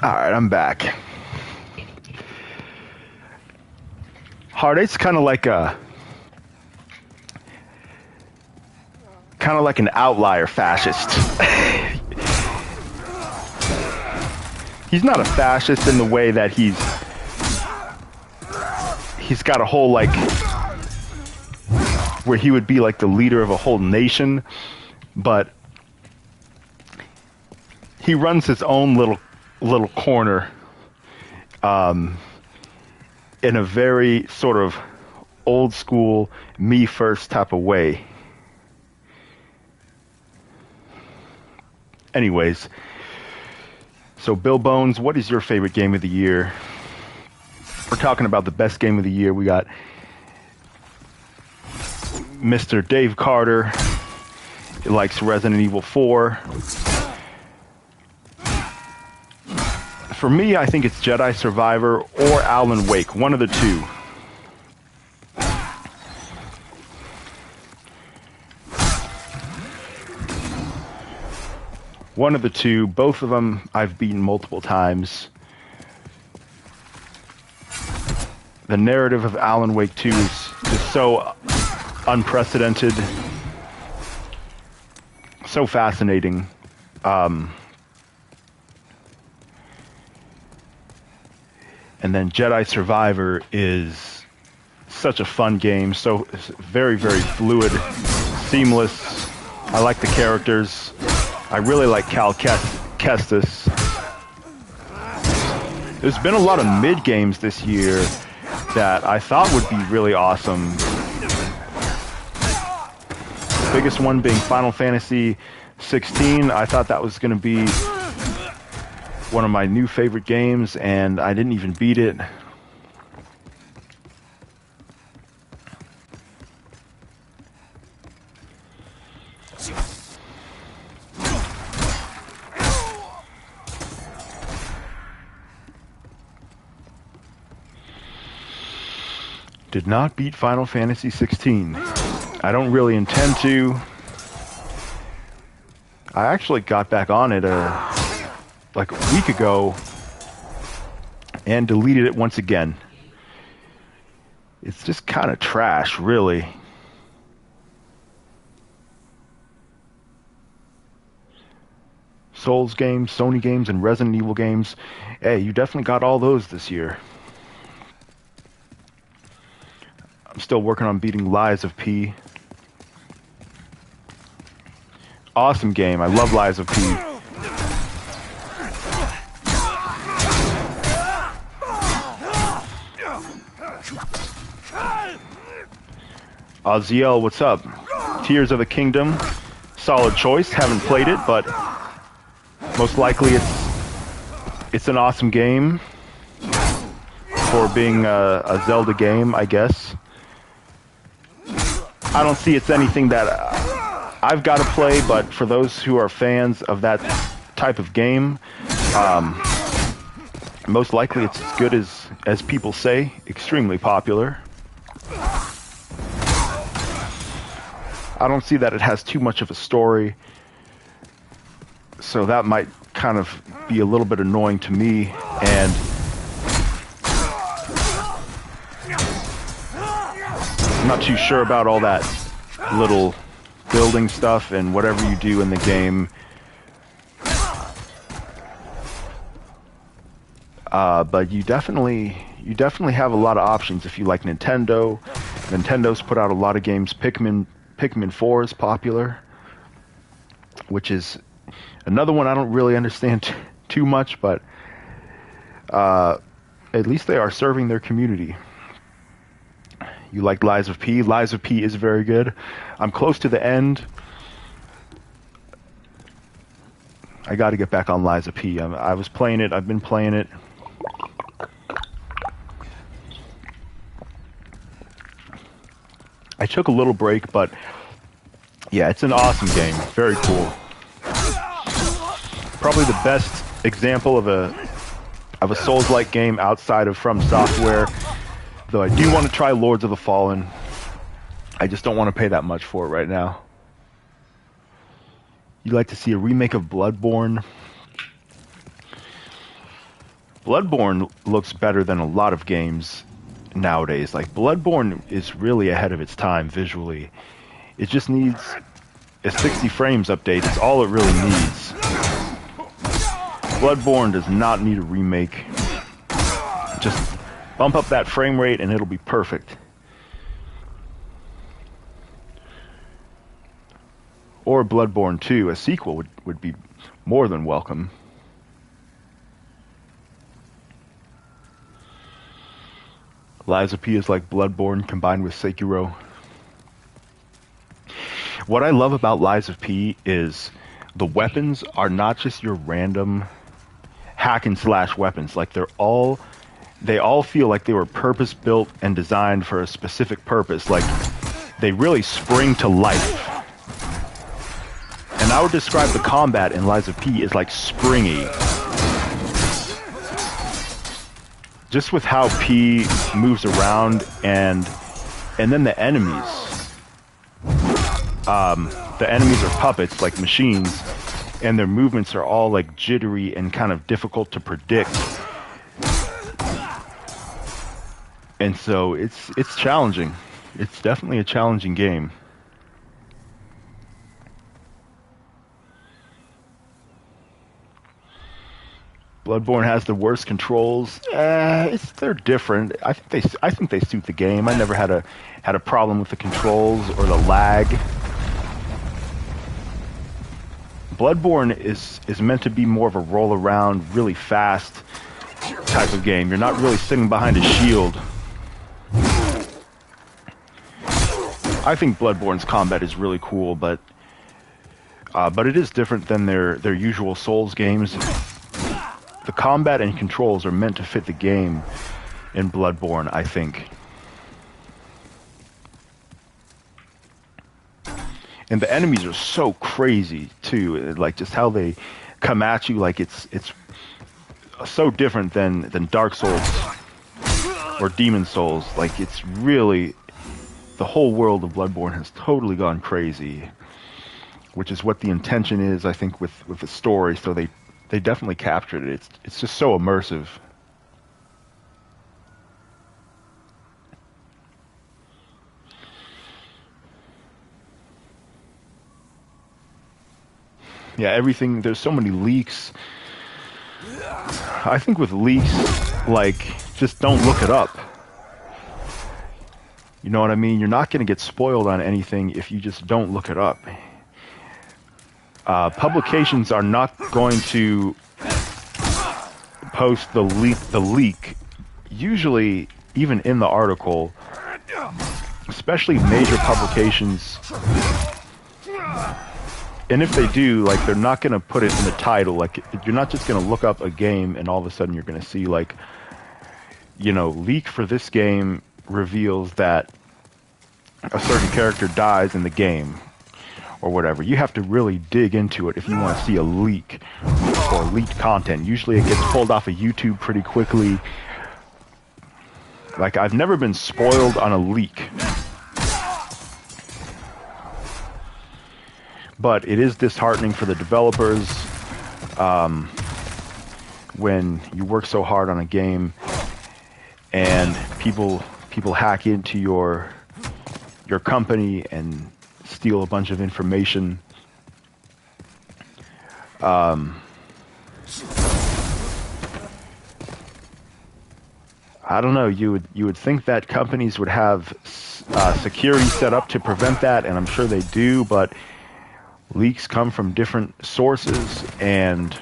All right, I'm back. Hard Eight's kind of like an outlier fascist. He's not a fascist in the way that he's got a whole like where he would be like the leader of a whole nation, but he runs his own little corner in a very sort of old school me first type of way. Anyways, so Bill Bones, what is your favorite game of the year? We're talking about the best game of the year. We got Mr. Dave Carter. He likes Resident Evil 4. For me, I think it's Jedi Survivor or Alan Wake, one of the two. One of the two, both of them I've beaten multiple times. The narrative of Alan Wake 2 is so unprecedented, so fascinating. And then Jedi Survivor is such a fun game, so very, very fluid, seamless. I like the characters. I really like Cal Kestis. There's been a lot of mid games this year that I thought would be really awesome. The biggest one being Final Fantasy 16. I thought that was going to be one of my new favorite games, and I didn't even beat it. Did not beat Final Fantasy 16. I don't really intend to. I actually got back on it like a week ago and deleted it once again. It's just kind of trash, really. Souls games, Sony games, and Resident Evil games. Hey, you definitely got all those this year. I'm still working on beating Lies of P. Awesome game. I love Lies of P. Aziel, what's up? Tears of the Kingdom. Solid choice. Haven't played it, but most likely it's an awesome game for being a Zelda game, I guess. I don't see it's anything that I've got to play, but for those who are fans of that type of game, most likely it's as good as people say. Extremely popular. I don't see that it has too much of a story, so that might kind of be a little bit annoying to me, and I'm not too sure about all that little building stuff and whatever you do in the game. But you definitely have a lot of options if you like Nintendo. Nintendo's put out a lot of games. Pikmin 4 is popular, which is another one I don't really understand too much, but at least they are serving their community. You like Lies of P? Lies of P is very good. I'm close to the end. I got to get back on Lies of P. I was playing it. I've been playing it. I took a little break, but yeah, it's an awesome game. Very cool. Probably the best example of a Souls-like game outside of From Software. Though I do want to try Lords of the Fallen. I just don't want to pay that much for it right now. You'd like to see a remake of Bloodborne? Bloodborne looks better than a lot of games nowadays. Like, Bloodborne is really ahead of its time visually. It just needs a 60 frames update. It's all it really needs. Bloodborne does not need a remake. Just bump up that frame rate and it'll be perfect. Or Bloodborne 2, a sequel would be more than welcome. Lies of P is like Bloodborne combined with Sekiro. What I love about Lies of P is the weapons are not just your random hack and slash weapons. Like they all feel like they were purpose built and designed for a specific purpose. Like they really spring to life. And I would describe the combat in Lies of P as like springy. Just with how P moves around and then the enemies. The enemies are puppets, like machines, and their movements are all like jittery and kind of difficult to predict. And so it's challenging. It's definitely a challenging game. Bloodborne has the worst controls. They're different. I think they suit the game. I never had a problem with the controls or the lag. Bloodborne is meant to be more of a roll around, really fast type of game. You're not really sitting behind a shield. I think Bloodborne's combat is really cool, but it is different than their usual Souls games. The combat and controls are meant to fit the game in Bloodborne, I think. And the enemies are so crazy too, like just how they come at you. Like it's so different than Dark Souls or Demon Souls. Like it's really, the whole world of Bloodborne has totally gone crazy, which is what the intention is, I think, with the story. So they definitely captured it. It's just so immersive. Yeah, everything, there's so many leaks. I think with leaks, like, just don't look it up. You know what I mean? You're not going to get spoiled on anything if you just don't look it up. Publications are not going to post the leak, usually even in the article, especially major publications. And if they do, like, they're not going to put it in the title. Like, you're not just going to look up a game and all of a sudden you're going to see, like, you know, leak for this game reveals that a certain character dies in the game or whatever. You have to really dig into it if you want to see a leak or leaked content. Usually it gets pulled off of YouTube pretty quickly. Like, I've never been spoiled on a leak. But it is disheartening for the developers when you work so hard on a game and people hack into your company and steal a bunch of information. I don't know. You would think that companies would have security set up to prevent that, and I'm sure they do, but leaks come from different sources, and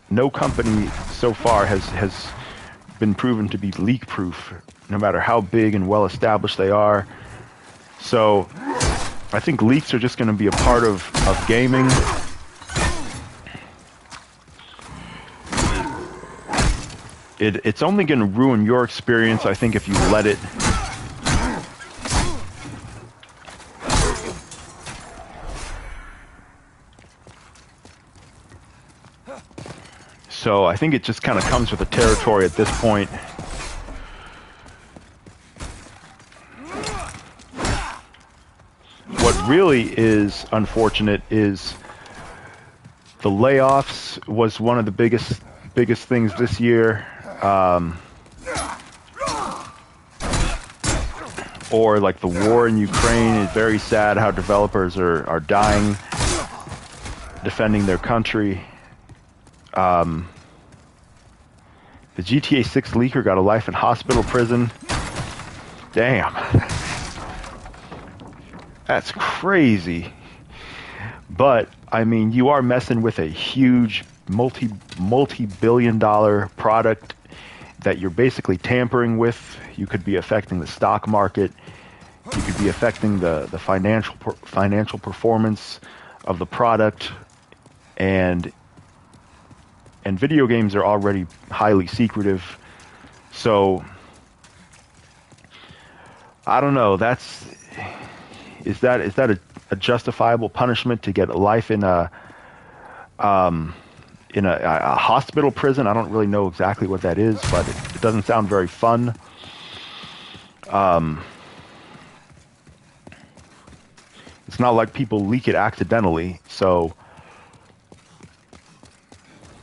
no company so far has been proven to be leak-proof, no matter how big and well-established they are. So I think leaks are just going to be a part of gaming. It's only going to ruin your experience, I think, if you let it. So I think it just kind of comes with the territory at this point. What really is unfortunate is the layoffs was one of the biggest things this year. Or like the war in Ukraine is very sad how developers are dying defending their country. The GTA 6 leaker got a life in hospital prison. Damn. That's crazy. But, I mean, you are messing with a huge multi-billion-dollar product that you're basically tampering with. You could be affecting the stock market. You could be affecting the financial performance of the product. And video games are already highly secretive. So, I don't know. Is that a justifiable punishment to get a life in a hospital prison? I don't really know exactly what that is, but it doesn't sound very fun. It's not like people leak it accidentally, so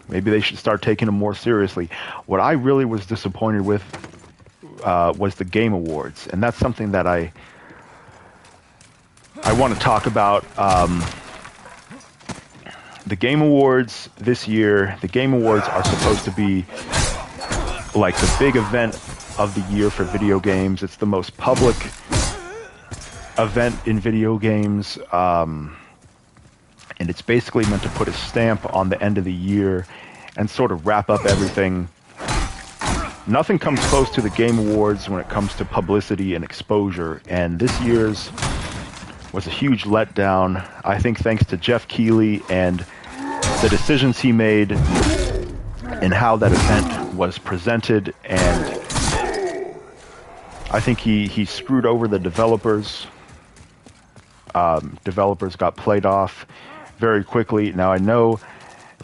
maybe they should start taking them more seriously. What I really was disappointed with was the Game Awards, and that's something that I want to talk about. The Game Awards this year, the Game Awards are supposed to be like the big event of the year for video games. It's the most public event in video games, and it's basically meant to put a stamp on the end of the year and sort of wrap up everything. Nothing comes close to the Game Awards when it comes to publicity and exposure, and this year's was a huge letdown, I think, thanks to Jeff Keighley and the decisions he made and how that event was presented, and I think he screwed over the developers. Developers got played off very quickly. Now, I know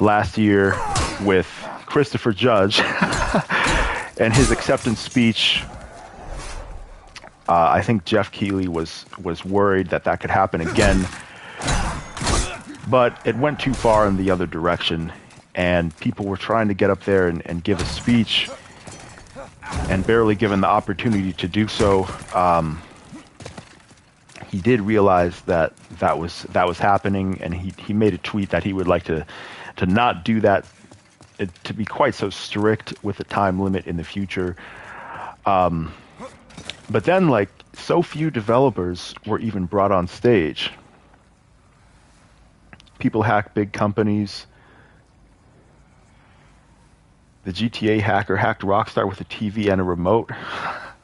last year with Christopher Judge and his acceptance speech, I think Jeff Keighley was worried that could happen again, but it went too far in the other direction, and people were trying to get up there and give a speech, and barely given the opportunity to do so. He did realize that was happening, and he made a tweet that he would like to not do that, to be quite so strict with the time limit in the future. But then, like, so few developers were even brought on stage. People hack big companies. The GTA hacker hacked Rockstar with a TV and a remote.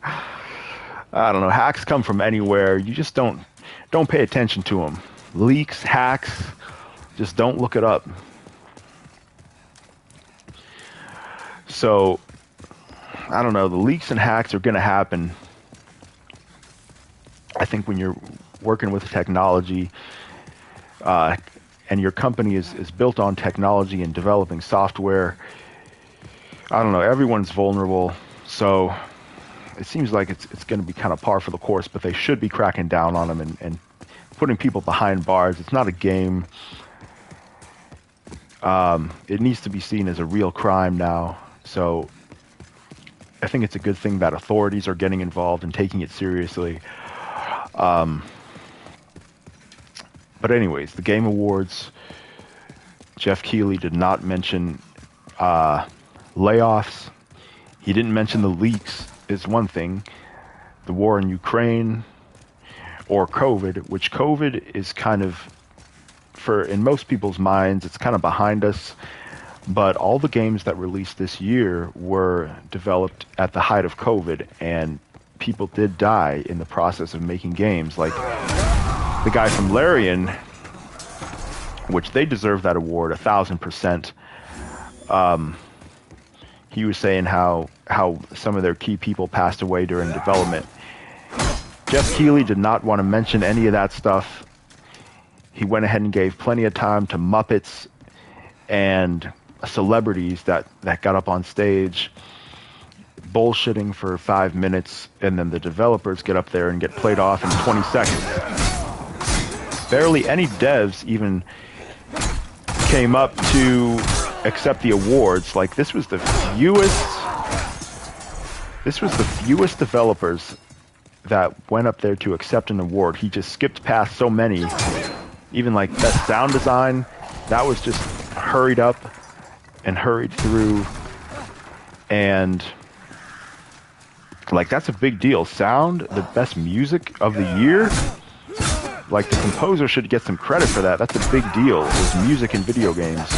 I don't know. Hacks come from anywhere. You just don't pay attention to them. Leaks, hacks, just don't look it up. So, I don't know. The leaks and hacks are going to happen. I think when you're working with technology, and your company is built on technology and developing software, I don't know, everyone's vulnerable. So it seems like it's going to be kind of par for the course, but they should be cracking down on them and putting people behind bars. It's not a game. It needs to be seen as a real crime now. So I think it's a good thing that authorities are getting involved and taking it seriously. But anyways, the Game Awards, Jeff Keighley did not mention layoffs. He didn't mention the leaks is one thing. The war in Ukraine or COVID, which COVID is kind of, in most people's minds, it's kind of behind us. But all the games that released this year were developed at the height of COVID, and people did die in the process of making games. Like the guy from Larian, which they deserve that award 1,000%. He was saying how some of their key people passed away during development. Jeff Keighley did not want to mention any of that stuff. He went ahead and gave plenty of time to Muppets and celebrities that got up on stage bullshitting for 5 minutes, and then the developers get up there and get played off in 20 seconds. Barely any devs even came up to accept the awards. Like, this was the fewest developers that went up there to accept an award. He just skipped past so many. Even like best sound design, that was just hurried up and hurried through, and like, that's a big deal. Sound, the best music of the year, like, the composer should get some credit for that. That's a big deal. There's music in video games.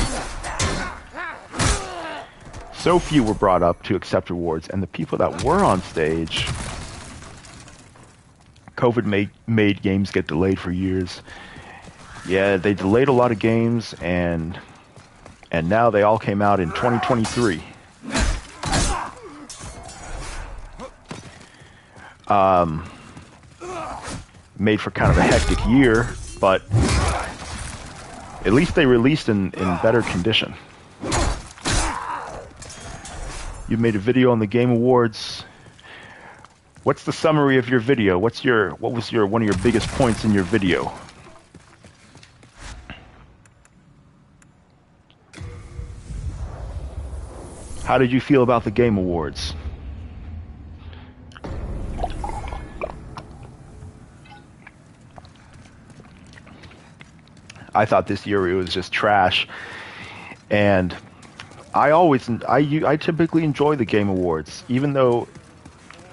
So few were brought up to accept awards, and the people that were on stage, COVID made games get delayed for years. Yeah, they delayed a lot of games, and now they all came out in 2023. Made for kind of a hectic year, but at least they released in better condition. You made a video on the Game Awards. What's the summary of your video? What was one of your biggest points in your video? How did you feel about the Game Awards? I thought this year it was just trash, and I typically enjoy the Game Awards, even though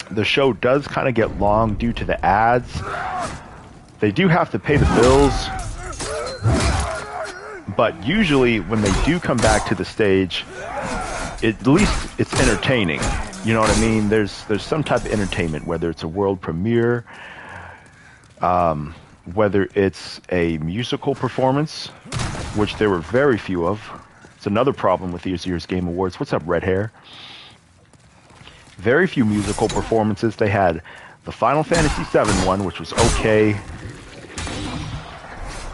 the show does kind of get long due to the ads. They do have to pay the bills, But usually when they do come back to the stage, at least it's entertaining. You know what I mean? There's some type of entertainment, whether it's a world premiere, whether it's a musical performance, which there were very few of. It's another problem with this year's Game Awards. What's up, red hair? Very few musical performances. They had the Final Fantasy VII one, which was okay.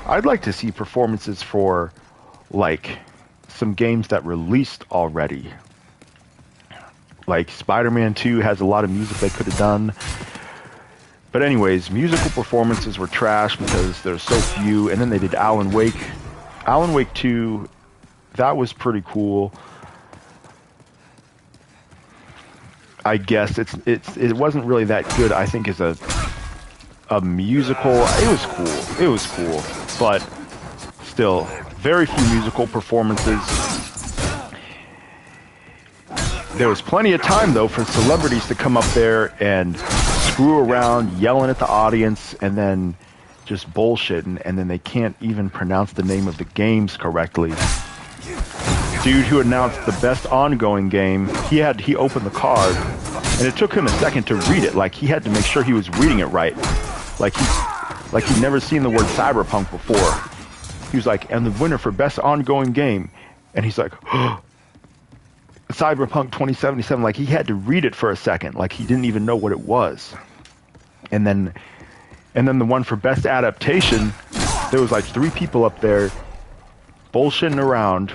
I'd like to see performances for, like, some games that released already. Like, Spider-Man 2 has a lot of music they could have done. But anyways, musical performances were trash because there's so few. And then they did Alan Wake. Alan Wake 2, that was pretty cool. I guess it wasn't really that good, I think, as a musical. It was cool. It was cool. But still, very few musical performances. There was plenty of time, though, for celebrities to come up there and screw around, yelling at the audience, and then just bullshitting, and then they can't even pronounce the name of the games correctly. Dude who announced the best ongoing game, he opened the card, and it took him a second to read it. Like, he had to make sure he was reading it right. Like he'd never seen the word cyberpunk before. He was like, and the winner for best ongoing game. And he's like, oh, Cyberpunk 2077. Like, he had to read it for a second. Like, he didn't even know what it was. And then the one for best adaptation, there was like 3 people up there bullshitting around.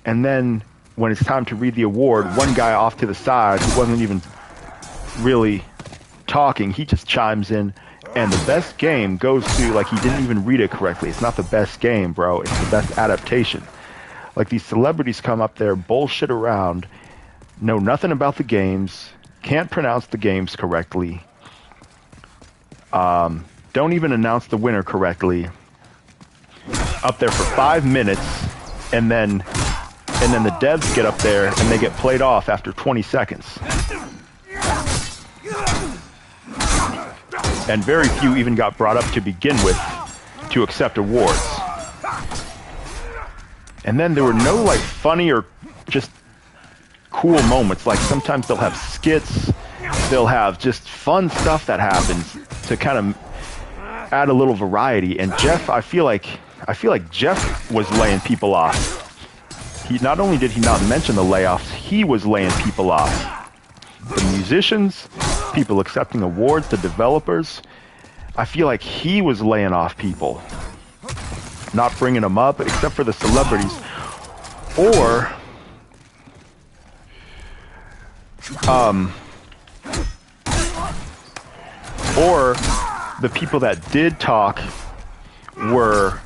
And then when it's time to read the award, one guy off to the side who wasn't even really talking, he just chimes in, and the best game goes to, like, he didn't even read it correctly. It's not the best game, bro. It's the best adaptation. Like, these celebrities come up there, bullshit around, know nothing about the games, can't pronounce the games correctly, don't even announce the winner correctly, up there for 5 minutes, and then the devs get up there and they get played off after 20 seconds. And very few even got brought up to begin with to accept awards. And then there were no, like, funny or just cool moments. Like, sometimes they'll have skits, they'll have just fun stuff that happens to kind of add a little variety. And Jeff, I feel like Jeff was laying people off. Not only did he not mention the layoffs, he was laying people off. The musicians, people accepting awards, the developers, I feel like he was laying off people. Not bringing them up, except for the celebrities. Or the people that did talk were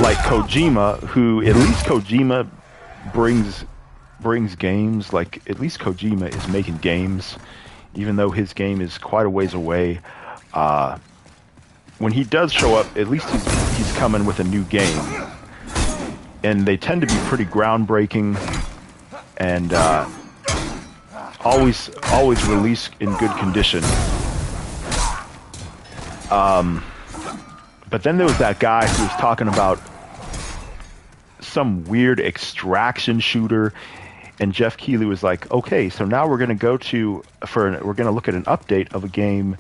like Kojima, who, at least Kojima brings games. Like, at least Kojima is making games, even though his game is quite a ways away. When he does show up, at least he's coming with a new game, and they tend to be pretty groundbreaking and always released in good condition. But then there was that guy who was talking about some weird extraction shooter, and Jeff Keighley was like, okay, so now we're going to we're going to look at an update of a game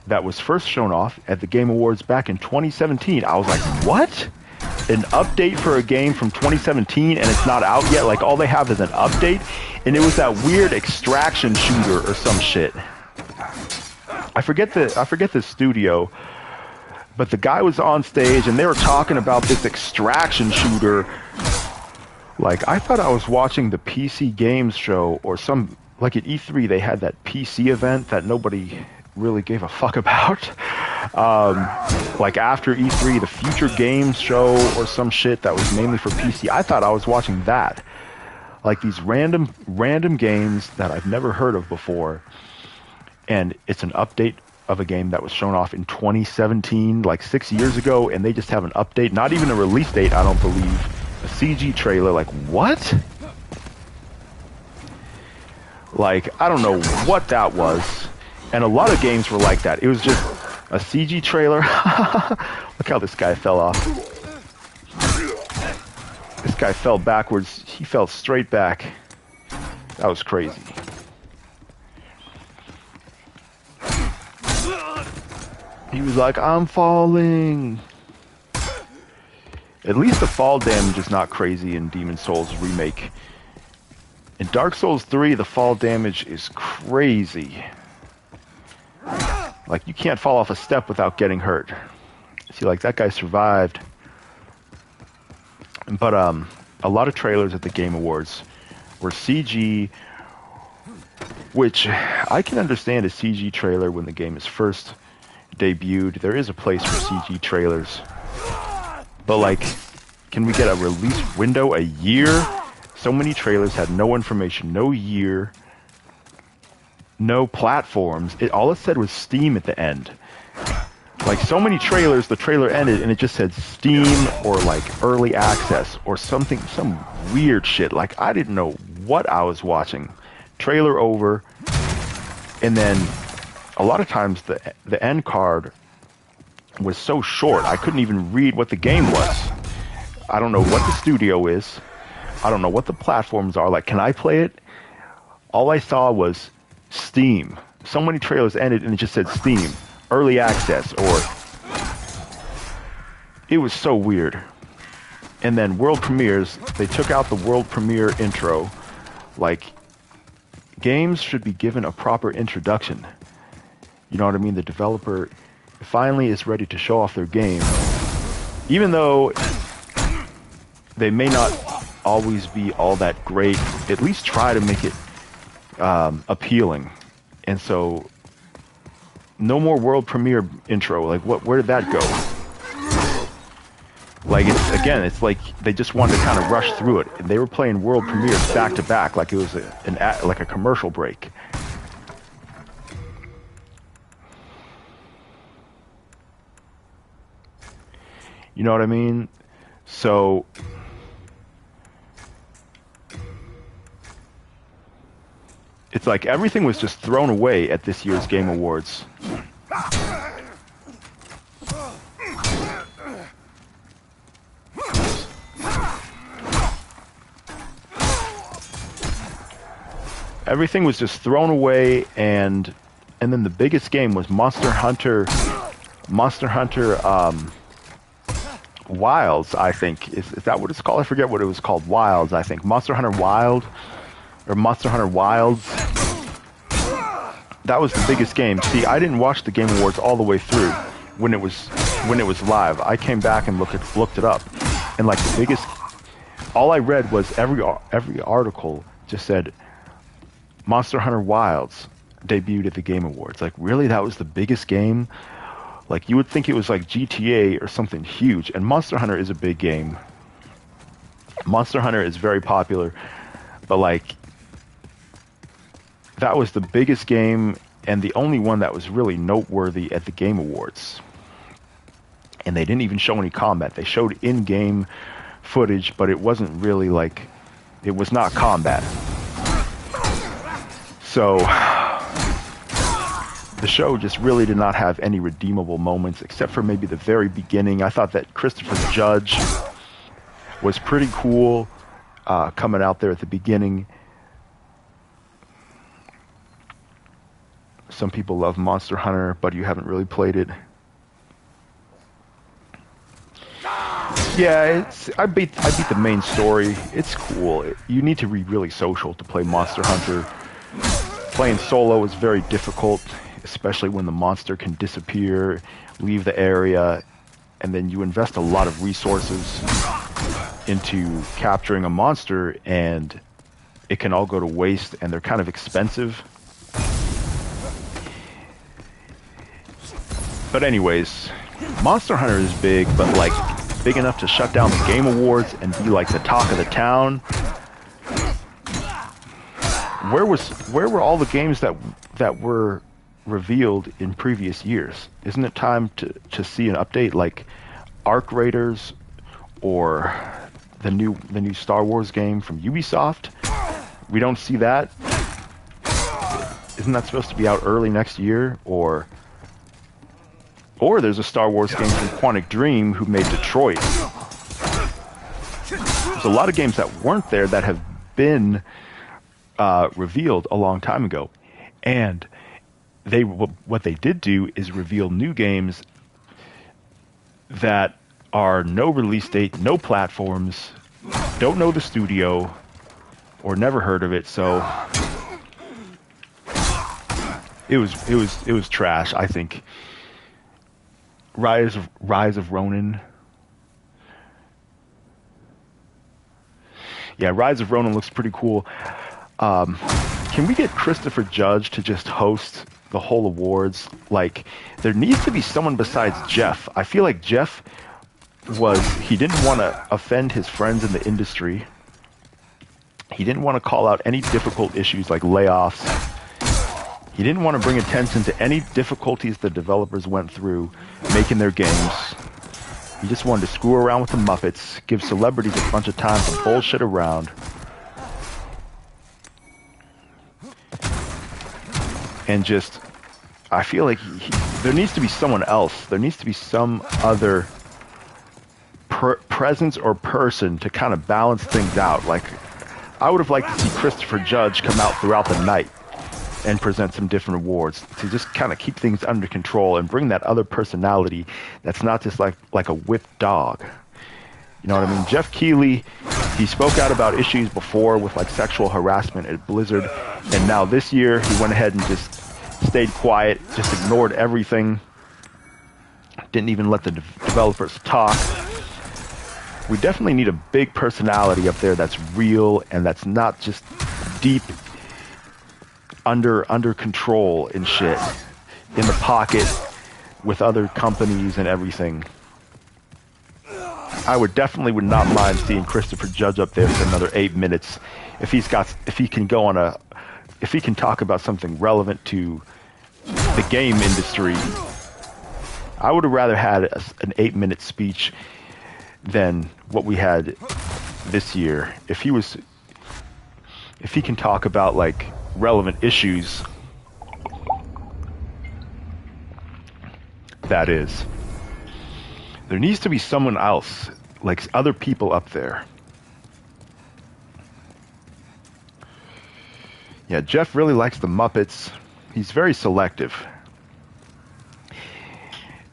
that was first shown off at the Game Awards back in 2017. I was like, what? An update for a game from 2017 and it's not out yet? Like, all they have is an update? And it was that weird extraction shooter or some shit. I forget the studio, but the guy was on stage and they were talking about this extraction shooter. Like, I thought I was watching the PC Games show or some, like at E3 they had that PC event that nobody really gave a fuck about. Like after E3, the Future Games show or some shit that was mainly for PC. I thought I was watching that. Like these random games that I've never heard of before. And it's an update of a game that was shown off in 2017, like 6 years ago, and they just have an update, not even a release date, I don't believe. A CG trailer, like, what? Like, I don't know what that was. And a lot of games were like that. It was just a CG trailer. Look how this guy fell off. This guy fell backwards. He fell straight back. That was crazy. He was like, I'm falling. At least the fall damage is not crazy in Demon Souls Remake. In Dark Souls 3, the fall damage is crazy. Like, you can't fall off a step without getting hurt. See, like, that guy survived. But, a lot of trailers at the Game Awards were CG, which I can understand a CG trailer when the game is first debuted. There is a place for CG trailers. But, like, can we get a release window a year? So many trailers had no information, no year, no platforms. All it said was Steam at the end. Like, so many trailers, the trailer ended and it just said Steam or, like, early access or something, some weird shit. Like, I didn't know what I was watching. Trailer over, and then a lot of times the end card was so short, I couldn't even read what the game was. I don't know what the studio is. I don't know what the platforms are. Like, can I play it? All I saw was Steam. So many trailers ended and it just said Steam, early access, or... It was so weird. And then world premieres, they took out the world premiere intro. Like, games should be given a proper introduction. You know what I mean? The developer finally is ready to show off their game. Even though they may not always be all that great, at least try to make it appealing. And so, no more world premiere intro. Like, where did that go? Like, it's like they just wanted to kind of rush through it. And they were playing world premieres back to back, like it was like a commercial break. You know what I mean? So, it's like everything was just thrown away at this year's Game Awards. Everything was just thrown away, and then the biggest game was Monster Hunter Wilds, I think. Is that what it's called? I forget what it was called. Wilds, I think. Monster Hunter Wild, or Monster Hunter Wilds. That was the biggest game. See, I didn't watch the Game Awards all the way through when it was live. I came back and looked it up, and like the biggest. All I read was every article just said Monster Hunter Wilds debuted at the Game Awards. Like, really? That was the biggest game? Like, you would think it was like GTA or something huge. And Monster Hunter is a big game. Monster Hunter is very popular. But, like, that was the biggest game and the only one that was really noteworthy at the Game Awards. And they didn't even show any combat. They showed in-game footage, but it wasn't really like... It was not combat. So, the show just really did not have any redeemable moments, except for maybe the very beginning. I thought that Christopher Judge was pretty cool, coming out there at the beginning. Some people love Monster Hunter, but you haven't really played it. Yeah, I beat the main story. It's cool. You need to be really social to play Monster Hunter. Playing solo is very difficult, especially when the monster can disappear, leave the area, and then you invest a lot of resources into capturing a monster, and it can all go to waste, and they're kind of expensive. But anyways, Monster Hunter is big, but like big enough to shut down the Game Awards and be like the talk of the town. Where were all the games that were revealed in previous years? Isn't it time to see an update like Arc Raiders or the new Star Wars game from Ubisoft? We don't see that. Isn't that supposed to be out early next year? Or there's a Star Wars game from Quantic Dream who made Detroit. there's a lot of games that weren't there that have been revealed a long time ago. And what they did do is reveal new games that are no release date, no platforms, don't know the studio, or never heard of it. So it was trash. I think Rise of Ronin. Yeah, Rise of Ronin looks pretty cool. Can we get Christopher Judge to just host the whole awards? Like, there needs to be someone besides Jeff. I feel like Jeff he didn't want to offend his friends in the industry. He didn't want to call out any difficult issues like layoffs. He didn't want to bring attention to any difficulties the developers went through making their games. He just wanted to screw around with the Muppets, give celebrities a bunch of time to bullshit around. And just, I feel like there needs to be someone else. There needs to be some other presence or person to kind of balance things out. Like, I would have liked to see Christopher Judge come out throughout the night and present some different awards to just kind of keep things under control and bring that other personality that's not just like a whipped dog. You know what I mean? Jeff Keighley, he spoke out about issues before with like sexual harassment at Blizzard, and now this year he went ahead and just stayed quiet, just ignored everything, didn't even let the developers talk. We definitely need a big personality up there that's real and that's not just deep under control and shit in the pocket with other companies and everything. I would not mind seeing Christopher Judge up there for another 8 minutes if he can talk about something relevant to the game industry. I would have rather had an 8-minute speech than what we had this year. If he can talk about like relevant issues, that is. There needs to be someone else, like other people up there. Yeah, Jeff really likes the Muppets. He's very selective.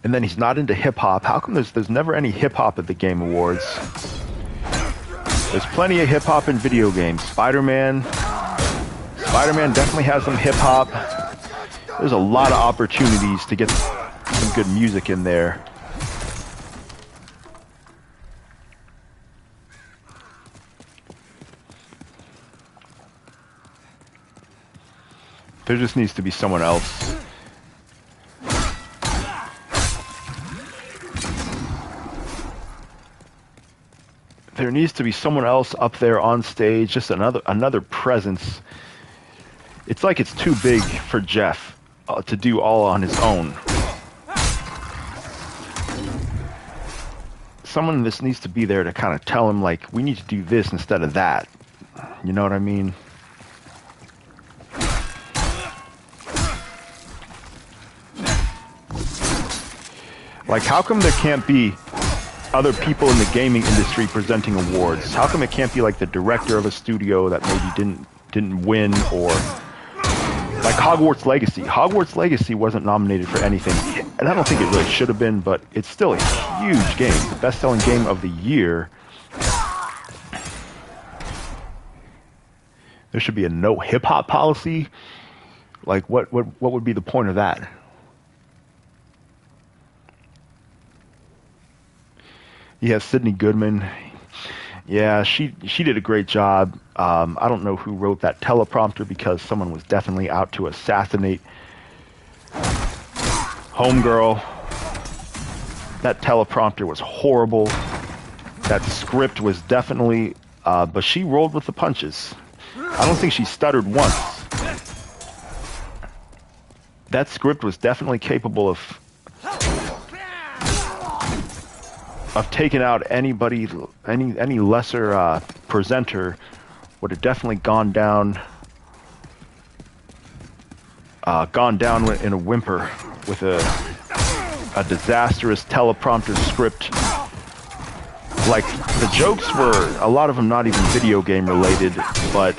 And then he's not into hip-hop. How come there's never any hip-hop at the Game Awards? There's plenty of hip-hop in video games. Spider-Man definitely has some hip-hop. There's a lot of opportunities to get some good music in there. There just needs to be someone else. There needs to be someone else up there on stage, just another presence. It's like it's too big for Jeff to do all on his own. Someone just needs to be there to kind of tell him, like, we need to do this instead of that. You know what I mean? Like, how come there can't be other people in the gaming industry presenting awards? How come it can't be like the director of a studio that maybe didn't win, or like Hogwarts Legacy? Hogwarts Legacy wasn't nominated for anything, and I don't think it really should have been, but it's still a huge game, the best-selling game of the year. There should be a no hip-hop policy. Like, what would be the point of that? You have Sydney Goodman. Yeah, she did a great job. I don't know who wrote that teleprompter because someone was definitely out to assassinate Homegirl. That teleprompter was horrible. That script was definitely, but she rolled with the punches. I don't think she stuttered once. That script was definitely capable of taking out anybody, any lesser presenter would have definitely gone down in a whimper with a disastrous teleprompter script. like, the jokes were, a lot of them not even video game related, but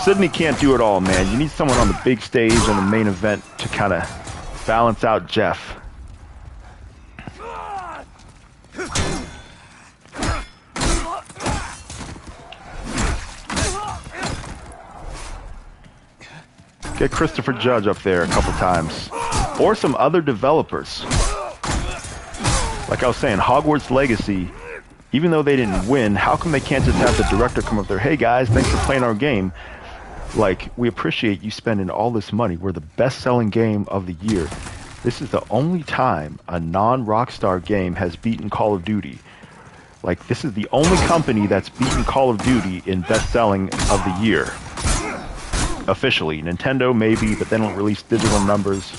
Sydney can't do it all, man. You need someone on the big stage and the main event to kind of balance out Jeff. Get Christopher Judge up there a couple times. Or some other developers. Like I was saying, Hogwarts Legacy, even though they didn't win, how come they can't just have the director come up there, hey guys, thanks for playing our game. Like, we appreciate you spending all this money. We're the best-selling game of the year. This is the only time a non-Rockstar game has beaten Call of Duty. Like, this is the only company that's beaten Call of Duty in best-selling of the year. Officially. Nintendo, maybe, but they don't release digital numbers.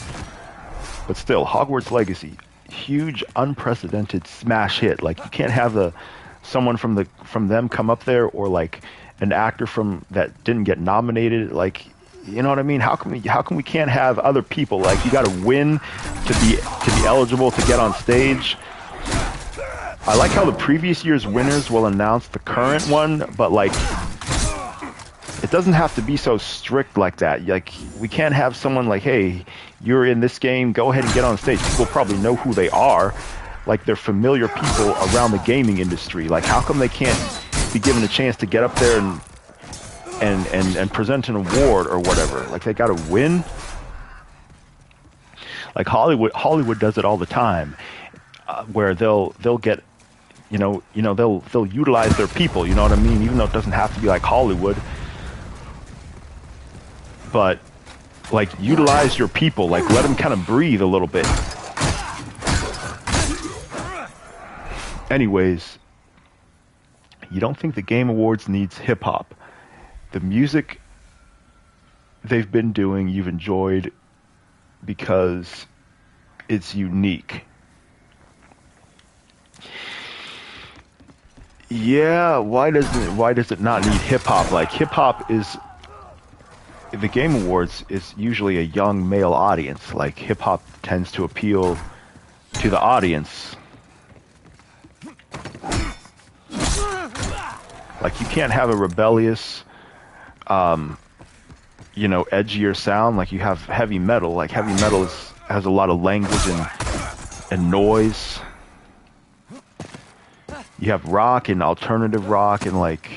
But still, Hogwarts Legacy, huge, unprecedented smash hit. Like, you can't have someone from them come up there, or like an actor from that didn't get nominated. Like, you know what I mean? How come we can't have other people? Like, you got to win to be eligible to get on stage. I like how the previous year's winners will announce the current one, but like, it doesn't have to be so strict like that. Like, we can't have someone like, hey, you're in this game, go ahead and get on stage. People probably know who they are. Like, they're familiar people around the gaming industry. Like, how come they can't be given a chance to get up there and present an award or whatever? Like, they got to win. Like, Hollywood does it all the time, where they'll get, they'll utilize their people. You know what I mean? Even though it doesn't have to be like Hollywood, but like, utilize your people. Like, let them kind of breathe a little bit. Anyways, you don't think the Game Awards needs hip-hop. The music they've been doing, you've enjoyed because it's unique. Yeah, why does it not need hip-hop? Like, hip-hop is... The Game Awards is usually a young male audience. Like, hip-hop tends to appeal to the audience. Like, you can't have a rebellious, edgier sound like you have heavy metal. Like, heavy metal has a lot of language and noise. You have rock and alternative rock, and like,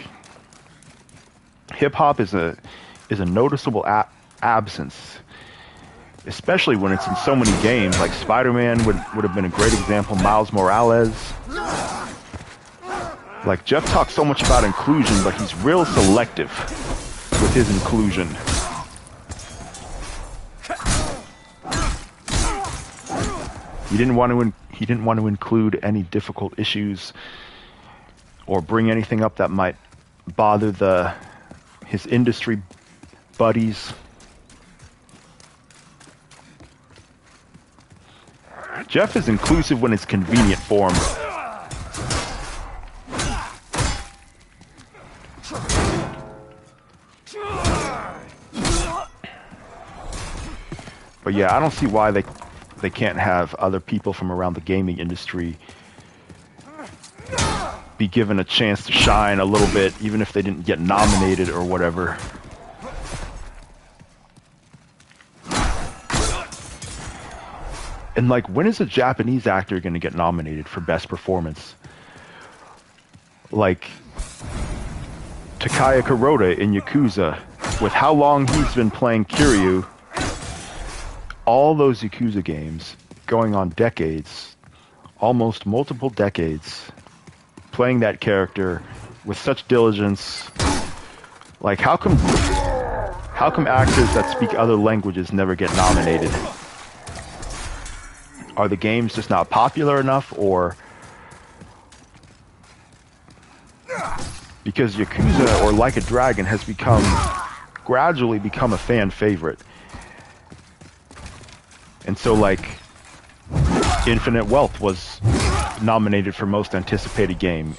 hip-hop is a noticeable absence, especially when it's in so many games. Like, Spider-Man would have been a great example. Miles Morales. Like, Jeff talks so much about inclusion, but he's real selective with his inclusion. He didn't want to include any difficult issues or bring anything up that might bother his industry buddies. Jeff is inclusive when it's convenient for him. But yeah, I don't see why they can't have other people from around the gaming industry be given a chance to shine a little bit, even if they didn't get nominated or whatever. And like, when is a Japanese actor going to get nominated for best performance? Like, Takaya Kuroda in Yakuza, with how long he's been playing Kiryu, all those Yakuza games going on decades, almost multiple decades, playing that character with such diligence. Like, how come actors that speak other languages never get nominated? Are the games just not popular enough, or because Yakuza or Like a Dragon has gradually become a fan favorite? And so, like, Infinite Wealth was nominated for most anticipated game.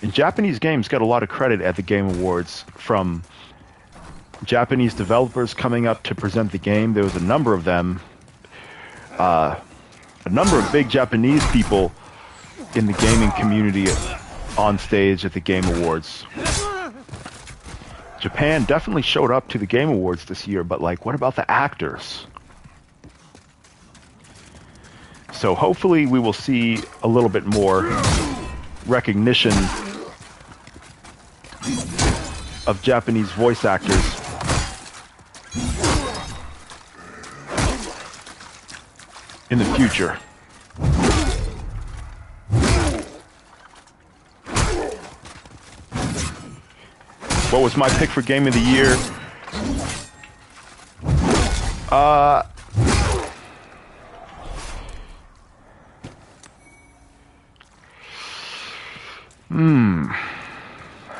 And Japanese games get a lot of credit at the Game Awards from Japanese developers coming up to present the game. There was a number of them. A number of big Japanese people in the gaming community on stage at the Game Awards. Japan definitely showed up to the Game Awards this year, but like, what about the actors? So hopefully we will see a little bit more recognition of Japanese voice actors in the future. What was my pick for Game of the Year?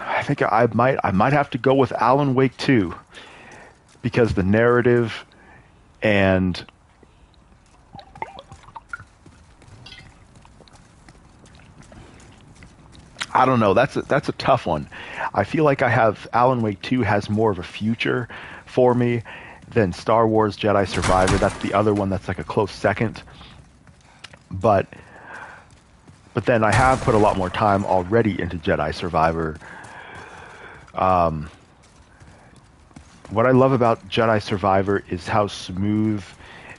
I think I might have to go with Alan Wake 2 because the narrative and I don't know. That's a tough one. I feel like Alan Wake 2 has more of a future for me than Star Wars Jedi Survivor. That's the other one that's like a close second. But then I have put a lot more time already into Jedi Survivor. What I love about Jedi Survivor is how smooth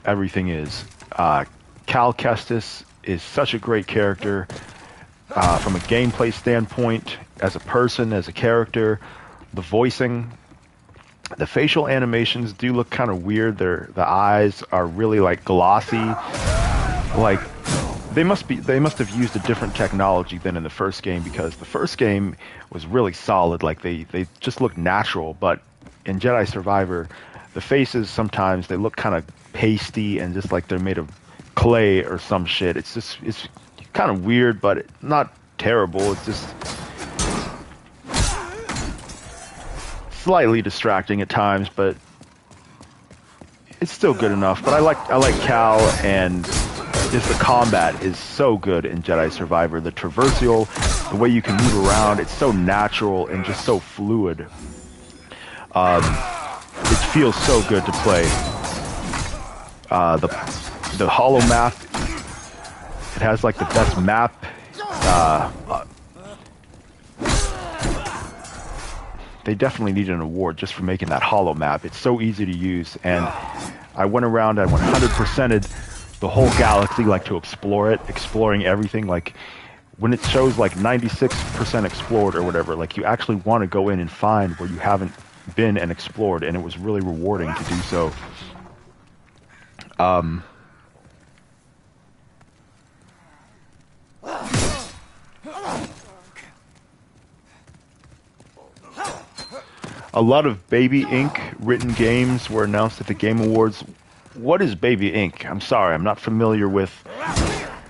everything is. Cal Kestis is such a great character. From a gameplay standpoint, as a person, as a character, the voicing, the facial animations do look kind of weird. The eyes are really like glossy. Like they must have used a different technology than in the first game, because the first game was really solid. Like they just looked natural, but in Jedi Survivor, the faces sometimes they look kind of pasty and just like they're made of clay or some shit. It's kind of weird, but not terrible. It's just slightly distracting at times, but it's still good enough. But I like Cal, and just the combat is so good in Jedi Survivor. The traversal, the way you can move around, it's so natural and just so fluid. It feels so good to play. The holo map, it has like the best map. They definitely need an award just for making that holo map. It's so easy to use, and I went around, I 100%ed the whole galaxy, like to explore it, exploring everything. Like when it shows like 96% explored or whatever, like you actually want to go in and find where you haven't been and explored, and it was really rewarding to do so. A lot of Baby Inc. written games were announced at the Game Awards. What is Baby Inc.? I'm sorry, I'm not familiar with a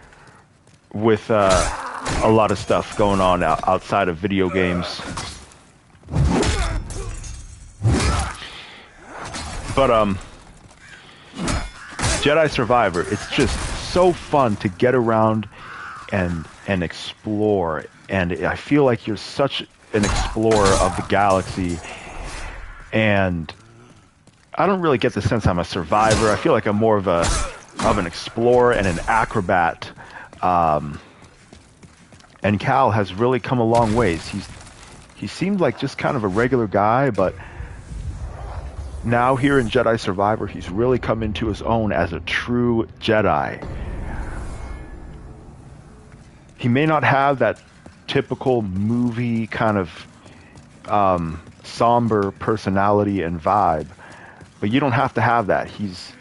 lot of stuff going on outside of video games. But Jedi Survivor, it's just so fun to get around and explore, and I feel like you're such an explorer of the galaxy, and I don't really get the sense I'm a survivor. I feel like I'm more of an explorer and an acrobat. And Cal has really come a long ways. He seemed like just kind of a regular guy, but now here in Jedi Survivor, he's really come into his own as a true Jedi. He may not have that typical movie kind of somber personality and vibe, but you don't have to have that. He's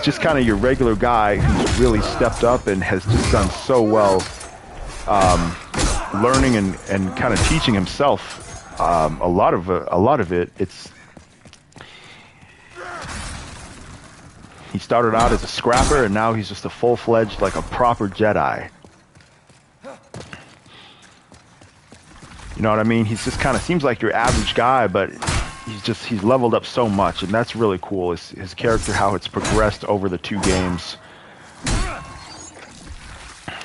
just kind of your regular guy who's really stepped up and has just done so well, learning and kind of teaching himself a lot of it. He started out as a scrapper, and now he's just a full-fledged, like a proper Jedi. You know what I mean? He's just kind of seems like your average guy, but he's leveled up so much, and that's really cool. His character, how it's progressed over the 2 games.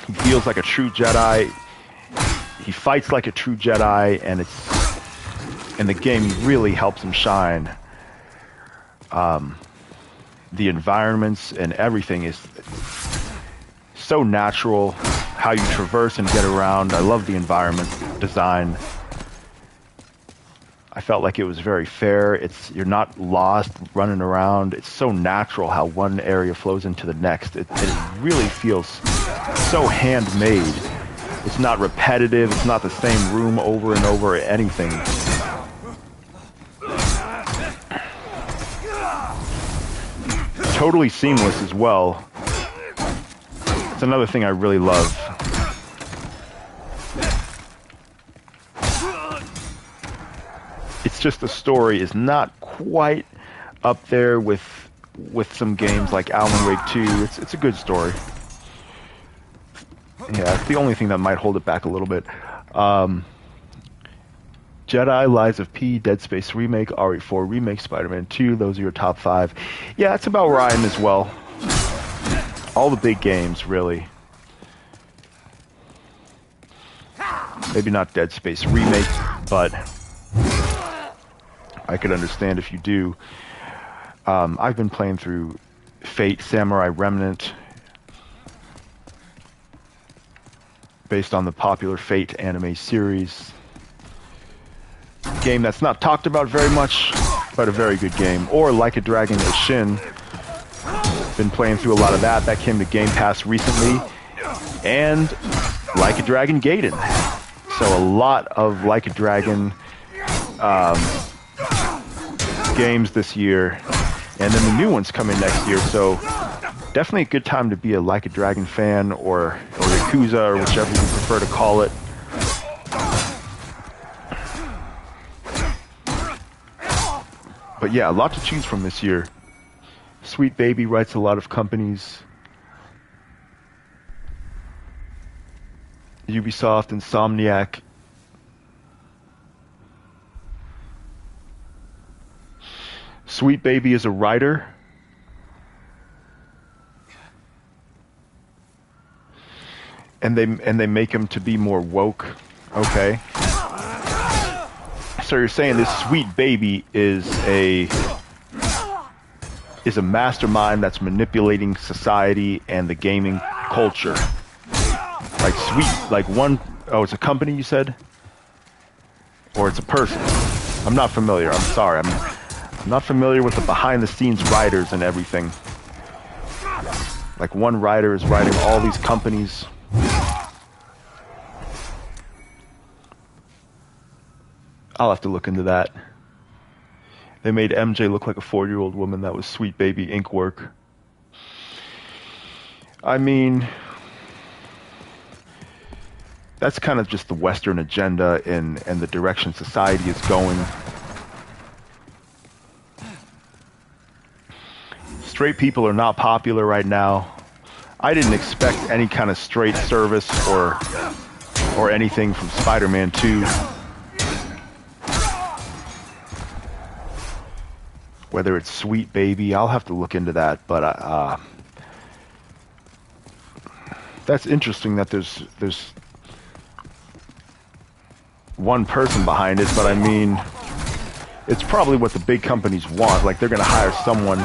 He feels like a true Jedi. He fights like a true Jedi, and and the game really helps him shine. The environments and everything is so natural. How you traverse and get around. I love the environment design. I felt like it was very fair. You're not lost running around. It's so natural how one area flows into the next. It really feels so handmade. It's not repetitive. It's not the same room over and over or anything. Totally seamless as well. It's another thing I really love. It's just the story is not quite up there with some games like Alan Wake 2. It's a good story. Yeah, it's the only thing that might hold it back a little bit. Jedi, Lies of P, Dead Space Remake, RE4 Remake, Spider-Man 2, those are your top 5. Yeah, it's about where I am as well. All the big games, really. Maybe not Dead Space Remake, but I could understand if you do. I've been playing through Fate, Samurai Remnant, based on the popular Fate anime series. Game that's not talked about very much, but a very good game. Or Like a Dragon Ishin. Been playing through a lot of that. That came to Game Pass recently. And Like a Dragon Gaiden. So a lot of Like a Dragon games this year. And then the new one's coming next year. So definitely a good time to be a Like a Dragon fan or Yakuza or whichever you prefer to call it. But yeah, a lot to choose from this year. Sweet Baby writes a lot of companies. Ubisoft, Insomniac. Sweet Baby is a writer. And they make him to be more woke. Okay. So you're saying this Sweet Baby is a mastermind that's manipulating society and the gaming culture. Like it's a company you said? Or it's a person? I'm not familiar. I'm sorry. I'm not familiar with the behind the scenes writers and everything. Like one writer is writing all these companies. I'll have to look into that. They made MJ look like a 4-year-old woman. That was Sweet Baby ink work. I mean, that's kind of just the Western agenda and the direction society is going. Straight people are not popular right now. I didn't expect any kind of straight service or anything from Spider-Man 2. Whether it's Sweet Baby, I'll have to look into that. But that's interesting that there's one person behind it. But I mean, it's probably what the big companies want. Like they're going to hire someone.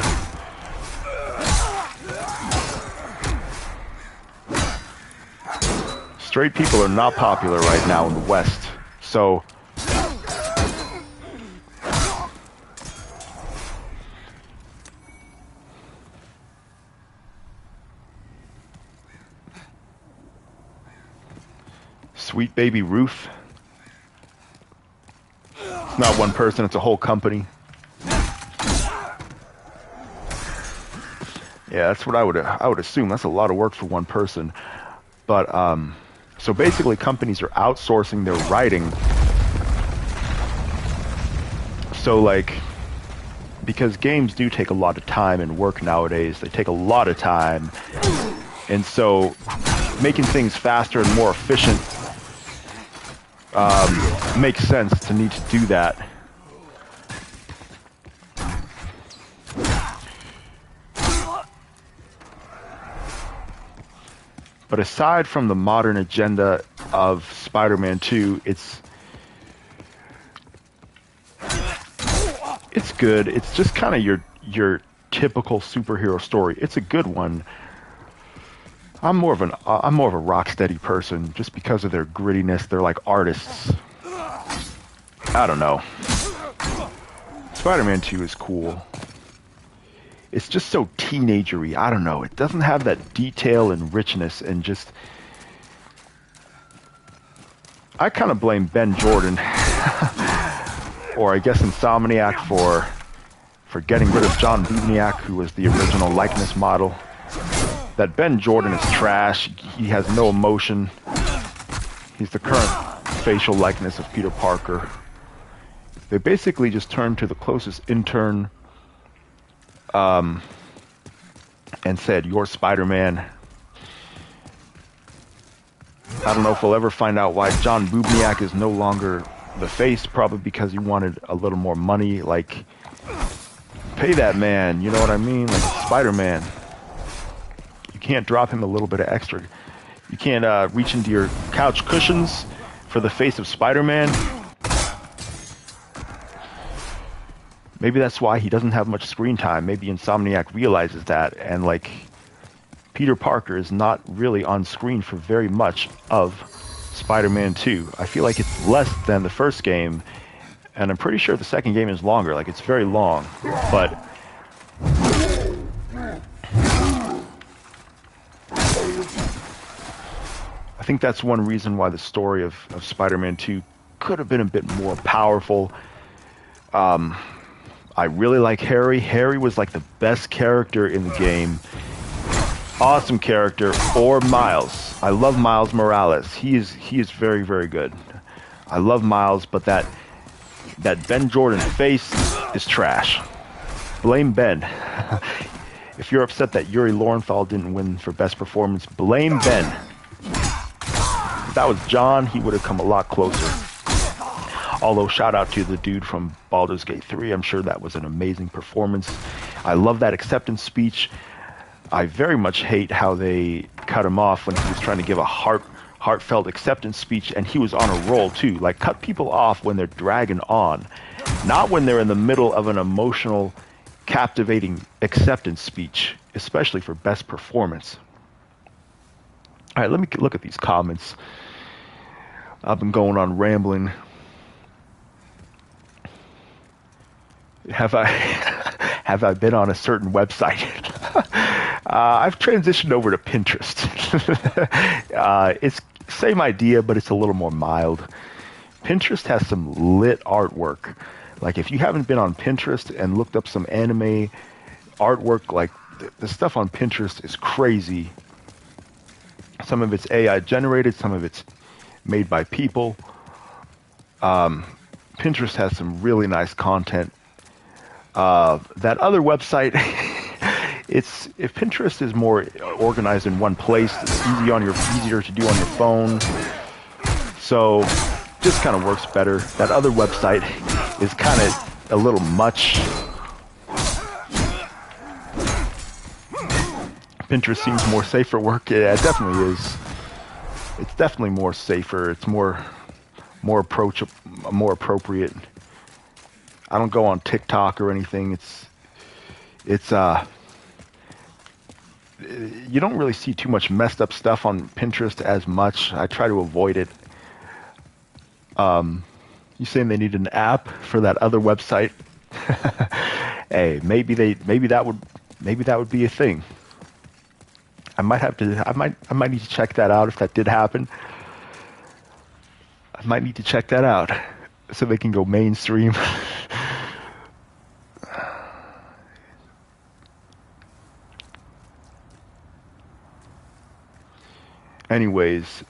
Straight people are not popular right now in the West. So Sweet Baby Ruth. It's not one person, it's a whole company. Yeah, that's what I would assume. That's a lot of work for one person. But so basically companies are outsourcing their writing. So like, because games do take a lot of time and work nowadays, they take a lot of time. And so making things faster and more efficient makes sense to need to do that. But aside from the modern agenda of Spider-Man 2, It's good. It's just kind of your typical superhero story. It's a good one. I'm more of a Rocksteady person just because of their grittiness. They're like artists. I don't know. Spider-Man 2 is cool. It's just so teenagery. I don't know. It doesn't have that detail and richness and just... I kind of blame Ben Jordan, or I guess Insomniac, for getting rid of John Bubniak, who was the original likeness model. That Ben Jordan is trash. He has no emotion. He's the current facial likeness of Peter Parker. They basically just turned to the closest intern and said, "You're Spider-Man." I don't know if we'll ever find out why John Bubniak is no longer the face, probably because he wanted a little more money. Like, pay that man, you know what I mean? Like, Spider-Man. You can't drop him a little bit of extra. You can't reach into your couch cushions for the face of Spider-Man. Maybe that's why he doesn't have much screen time. Maybe Insomniac realizes that, and like, Peter Parker is not really on screen for very much of Spider-Man 2. I feel like it's less than the first game, and I'm pretty sure the second game is longer. Like, it's very long, but I think that's one reason why the story of Spider-Man 2 could have been a bit more powerful. I really like Harry. Harry was like the best character in the game. Awesome character. Or Miles. I love Miles Morales. He is very, very good. I love Miles, but that Ben Jordan face is trash. Blame Ben. If you're upset that Yuri Lowenthal didn't win for best performance, blame Ben. If that was John, he would have come a lot closer. Although, shout out to the dude from Baldur's Gate 3. I'm sure that was an amazing performance. I love that acceptance speech. I very much hate how they cut him off when he was trying to give a heartfelt acceptance speech, and he was on a roll too. Like, cut people off when they're dragging on, not when they're in the middle of an emotional, captivating acceptance speech, especially for best performance. All right, let me look at these comments. I've been going on rambling. Have I been on a certain website? I've transitioned over to Pinterest. It's same idea, but it's a little more mild. Pinterest has some lit artwork. Like, if you haven't been on Pinterest and looked up some anime artwork, like, the stuff on Pinterest is crazy. Some of it's AI generated, some of it's made by people. Pinterest has some really nice content. That other website, if Pinterest is more organized in one place, it's easier to do on your phone. So just kind of works better. That other website is kind of a little much. Pinterest seems more safe for work. Yeah, it definitely is. It's definitely more safer. It's more appropriate. I don't go on TikTok or anything. It's you don't really see too much messed up stuff on Pinterest as much. I try to avoid it. You saying they need an app for that other website? Hey, maybe that would be a thing. I might need to check that out if that did happen. I might need to check that out so they can go mainstream. Anyways,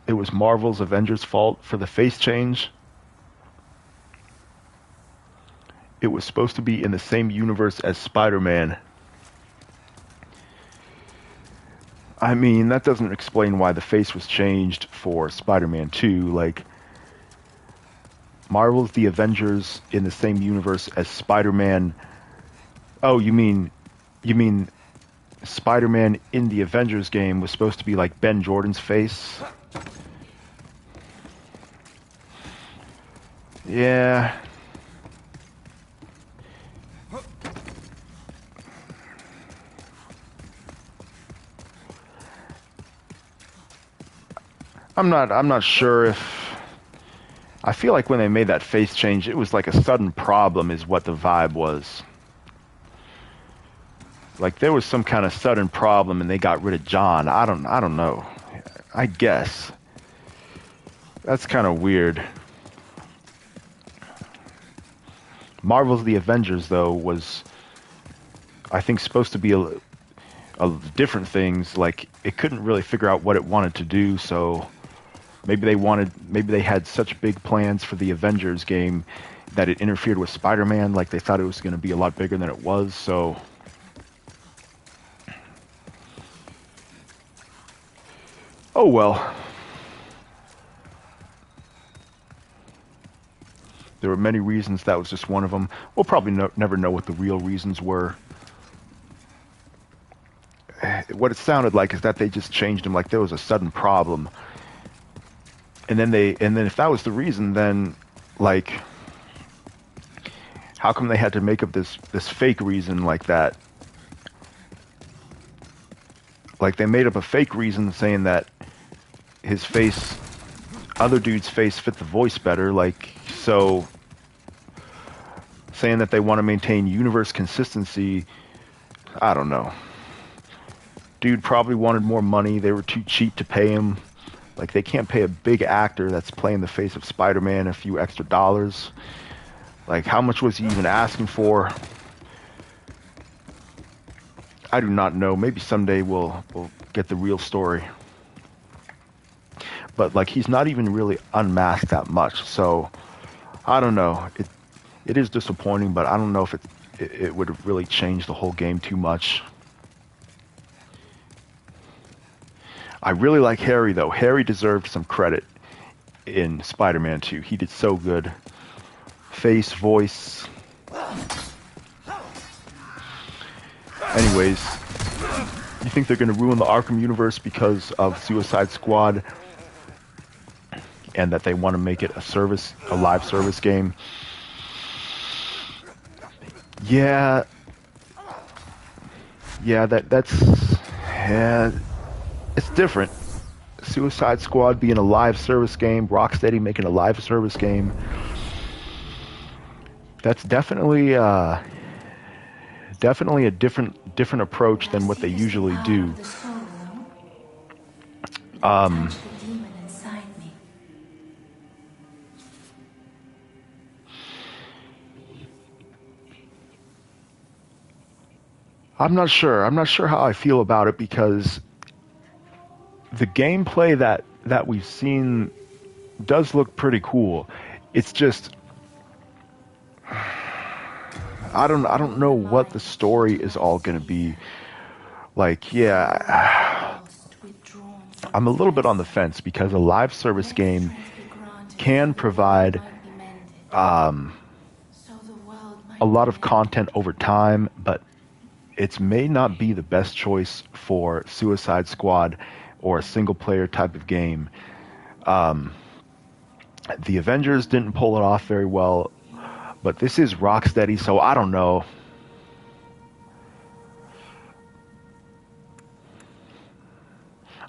it was Marvel's Avengers' fault for the face change. It was supposed to be in the same universe as Spider-Man. I mean, that doesn't explain why the face was changed for Spider-Man 2. Like, Marvel's The Avengers in the same universe as Spider-Man. Oh, you mean Spider-Man in the Avengers game was supposed to be like Ben Jordan's face? Yeah. I'm not sure if. I feel like when they made that face change, it was like a sudden problem, is what the vibe was. Like there was some kind of sudden problem, and they got rid of John. I don't know. I guess that's kind of weird. Marvel's The Avengers, though, was, I think, supposed to be a different things. Like it couldn't really figure out what it wanted to do, so maybe they had such big plans for the Avengers game that it interfered with Spider-Man. Like they thought it was going to be a lot bigger than it was. So oh well. There were many reasons. That was just one of them. We'll probably never know what the real reasons were. What it sounded like is that they just changed him, like there was a sudden problem. And then if that was the reason, then like how come they had to make up this fake reason like that? Like they made up a fake reason saying that his face, other dude's face fit the voice better, like, so saying that they want to maintain universe consistency, I don't know. Dude probably wanted more money. They were too cheap to pay him. Like, they can't pay a big actor that's playing the face of Spider-Man a few extra dollars. Like, how much was he even asking for? I do not know. Maybe someday we'll get the real story. But, like, he's not even really unmasked that much. So, I don't know. It is disappointing, but I don't know if it would have really changed the whole game too much. I really like Harry, though. Harry deserved some credit in Spider-Man 2. He did so good. Face, voice. Anyways, you think they're going to ruin the Arkham universe because of Suicide Squad and that they want to make it a live service game? Yeah, it's different. Suicide Squad being a live service game, Rocksteady making a live service game. That's definitely a different approach than what they usually do. I'm not sure. I'm not sure how I feel about it because the gameplay that we've seen does look pretty cool. It's just I don't know what the story is all going to be. Like, yeah, I'm a little bit on the fence because a live service game can provide a lot of content over time, but it may not be the best choice for Suicide Squad or a single-player type of game. The Avengers didn't pull it off very well, but this is Rocksteady, so I don't know.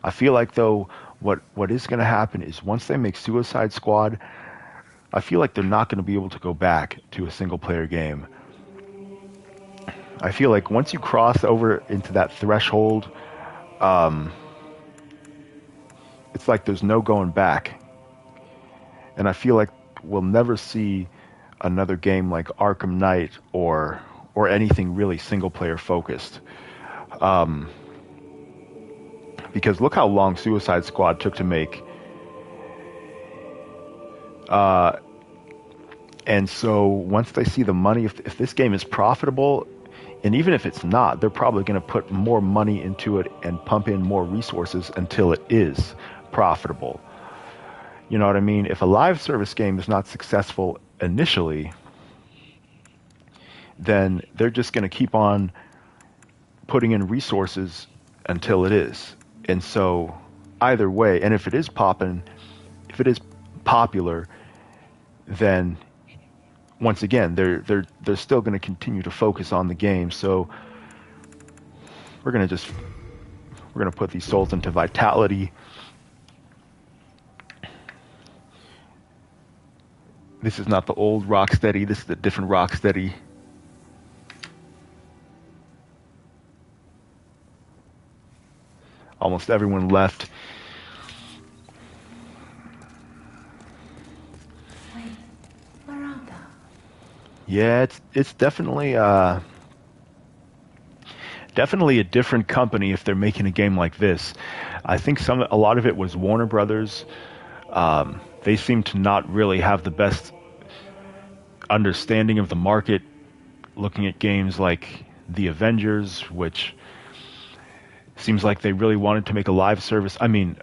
I feel like, though, what is going to happen is once they make Suicide Squad, I feel like they're not going to be able to go back to a single-player game. I feel like once you cross over into that threshold, it's like there's no going back. And I feel like we'll never see another game like Arkham Knight or anything really single-player focused. Because look how long Suicide Squad took to make. And so once they see the money, if this game is profitable, and even if it's not, they're probably going to put more money into it and pump in more resources until it is profitable. You know what I mean? If a live service game is not successful initially, then they're just going to keep on putting in resources until it is. And so either way, and if it is popular, then once again, they're still going to continue to focus on the game. So we're going to put these souls into Vitality, This is not the old Rocksteady. This is the different Rocksteady. Almost everyone left. Wait, where are they? Yeah, it's definitely definitely a different company if they're making a game like this. I think a lot of it was Warner Brothers. They seem to not really have the best understanding of the market, looking at games like The Avengers, which seems like they really wanted to make a live service. I mean,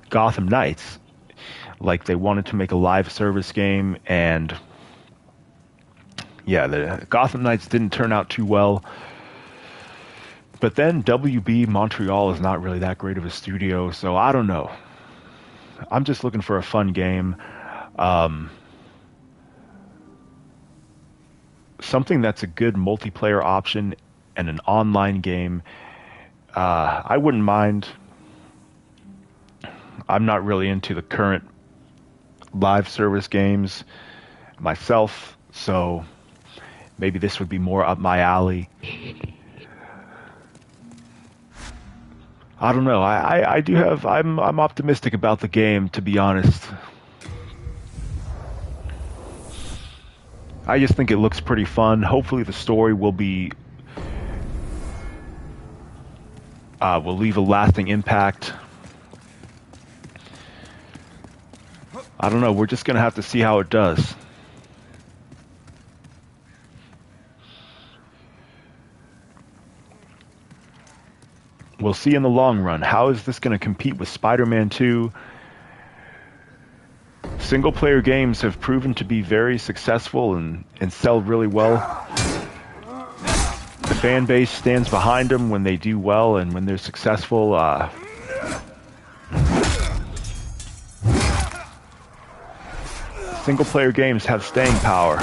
Gotham Knights, like they wanted to make a live service game, and yeah, the Gotham Knights didn't turn out too well. But then WB Montreal is not really that great of a studio, so I don't know. I'm just looking for a fun game. Something that's a good multiplayer option and an online game. I wouldn't mind. I'm not really into the current live service games myself, so maybe this would be more up my alley. I don't know. I do have. I'm optimistic about the game, to be honest. I just think it looks pretty fun. Hopefully, the story will be will leave a lasting impact. I don't know. We're just gonna have to see how it does. We'll see in the long run. How is this going to compete with Spider-Man 2? Single-player games have proven to be very successful and sell really well. The fan base stands behind them when they do well and when they're successful. Single-player games have staying power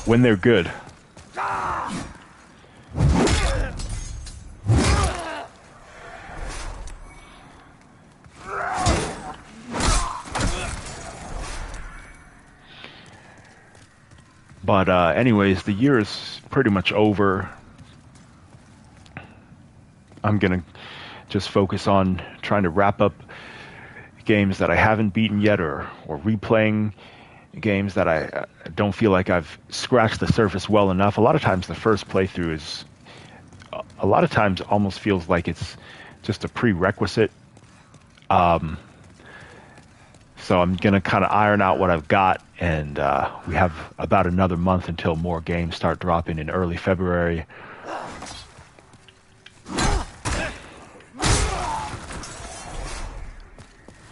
when they're good. But anyways, the year is pretty much over. I'm going to just focus on trying to wrap up games that I haven't beaten yet or replaying games that I don't feel like I've scratched the surface well enough. A lot of times the first playthrough is, a lot of times almost feels like it's just a prerequisite. So I'm going to kind of iron out what I've got, and we have about another month until more games start dropping in early February.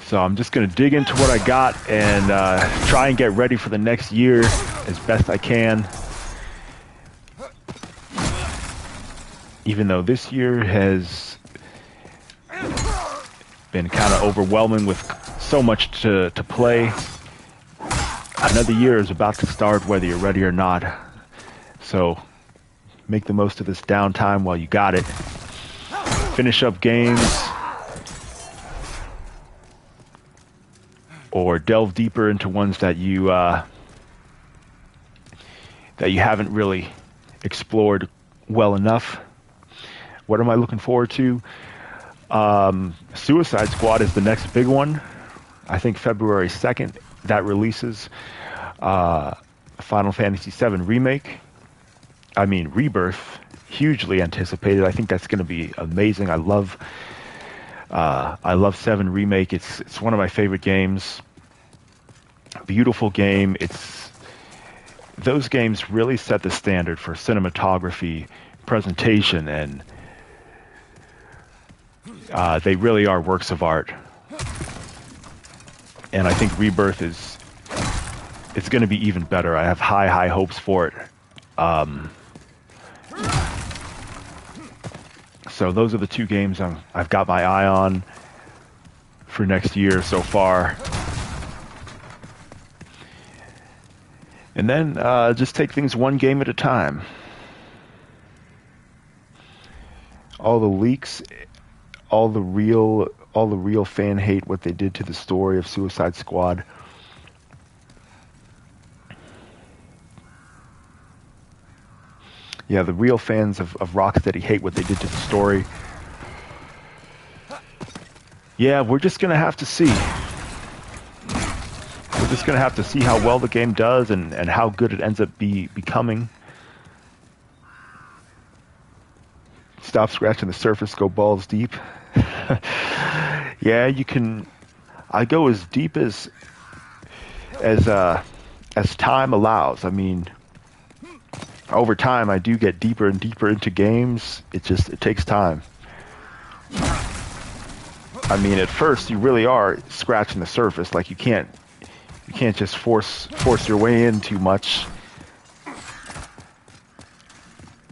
So I'm just going to dig into what I got and try and get ready for the next year as best I can. Even though this year has been kind of overwhelming with so much to play. Another year is about to start whether you're ready or not. So make the most of this downtime while you got it. Finish up games. Or delve deeper into ones that you haven't really explored well enough. What am I looking forward to? Suicide Squad is the next big one. I think February 2nd that releases. Final Fantasy VII Remake. I mean, Rebirth. Hugely anticipated. I think that's going to be amazing. I love 7 Remake. It's one of my favorite games. Beautiful game. Those games really set the standard for cinematography, presentation, and they really are works of art. And I think Rebirth it's going to be even better. I have high hopes for it. So those are the 2 games I've got my eye on for next year so far. And then just take things one game at a time. All the leaks, all the real fan hate, what they did to the story of Suicide Squad. Yeah, the real fans of Rocksteady hate what they did to the story. Yeah, we're just gonna have to see. We're just gonna have to see how well the game does and how good it ends up becoming. Stop scratching the surface, go balls deep. Yeah, you can. I go as deep as time allows. I mean, over time, I do get deeper and deeper into games. It takes time. I mean, at first, you really are scratching the surface. Like you can't just force your way in too much.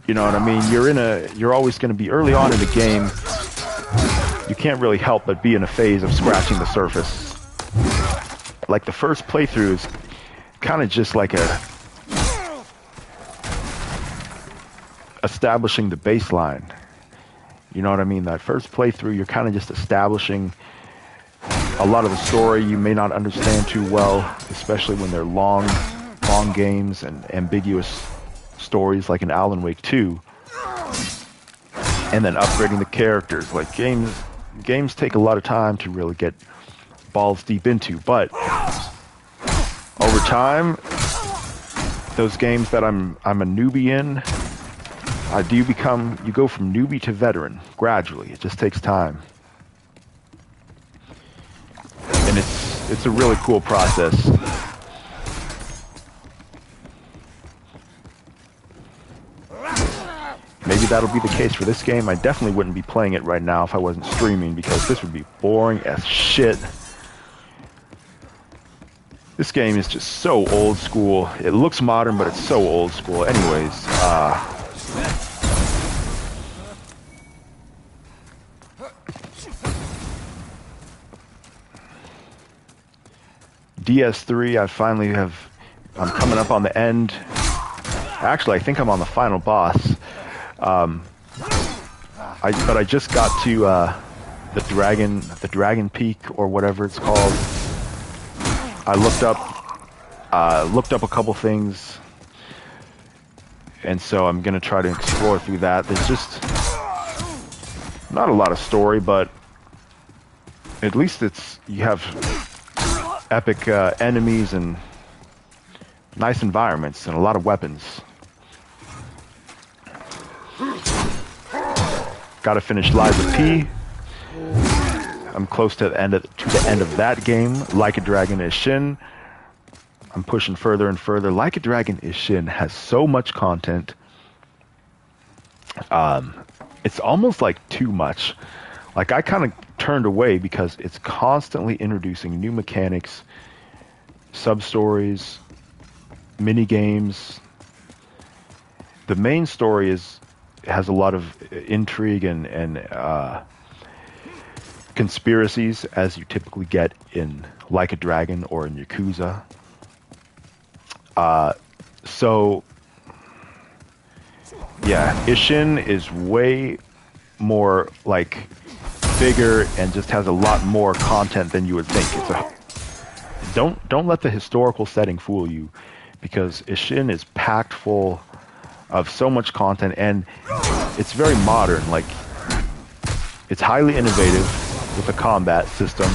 You know what I mean? You're always going to be early on in the game. You can't really help but be in a phase of scratching the surface. Like the first playthrough is kind of just like establishing the baseline. You know what I mean? That first playthrough, you're kind of just establishing a lot of the story you may not understand too well, especially when they're long games and ambiguous stories like in Alan Wake 2. And then upgrading the characters. Like games take a lot of time to really get balls deep into, but over time, those games that I'm a newbie in, you go from newbie to veteran gradually. It just takes time. And it's a really cool process. Maybe that'll be the case for this game. I definitely wouldn't be playing it right now if I wasn't streaming, because this would be boring as shit. This game is just so old school. It looks modern, but it's so old school. Anyways, DS3, I'm coming up on the end. Actually, I think I'm on the final boss. But I just got to the Dragon Peak or whatever it's called. I looked up a couple things, and so I'm gonna try to explore through that. There's just not a lot of story, but at least you have epic enemies and nice environments and a lot of weapons. Gotta finish Liza P. I'm close to the end of that game. Like a Dragon Ishin. I'm pushing further and further. Like a Dragon Ishin has so much content. It's almost like too much. Like I kind of turned away because it's constantly introducing new mechanics, sub-stories, mini games. The main story has a lot of intrigue and conspiracies, as you typically get in Like a Dragon or in Yakuza. So yeah, Ishin is way more like bigger and just has a lot more content than you would think. Don't let the historical setting fool you, because Ishin is packed full of so much content, and it's very modern. Like, it's highly innovative with the combat system,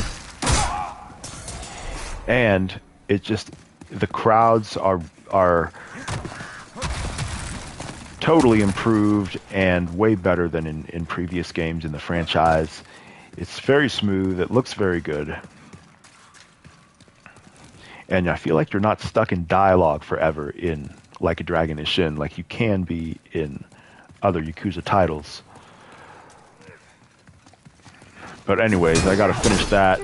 and the crowds are totally improved and way better than in previous games in the franchise. It's very smooth. It looks very good. And I feel like you're not stuck in dialogue forever in Like a Dragon Ishin, like you can be in other Yakuza titles. But anyways, I gotta finish that.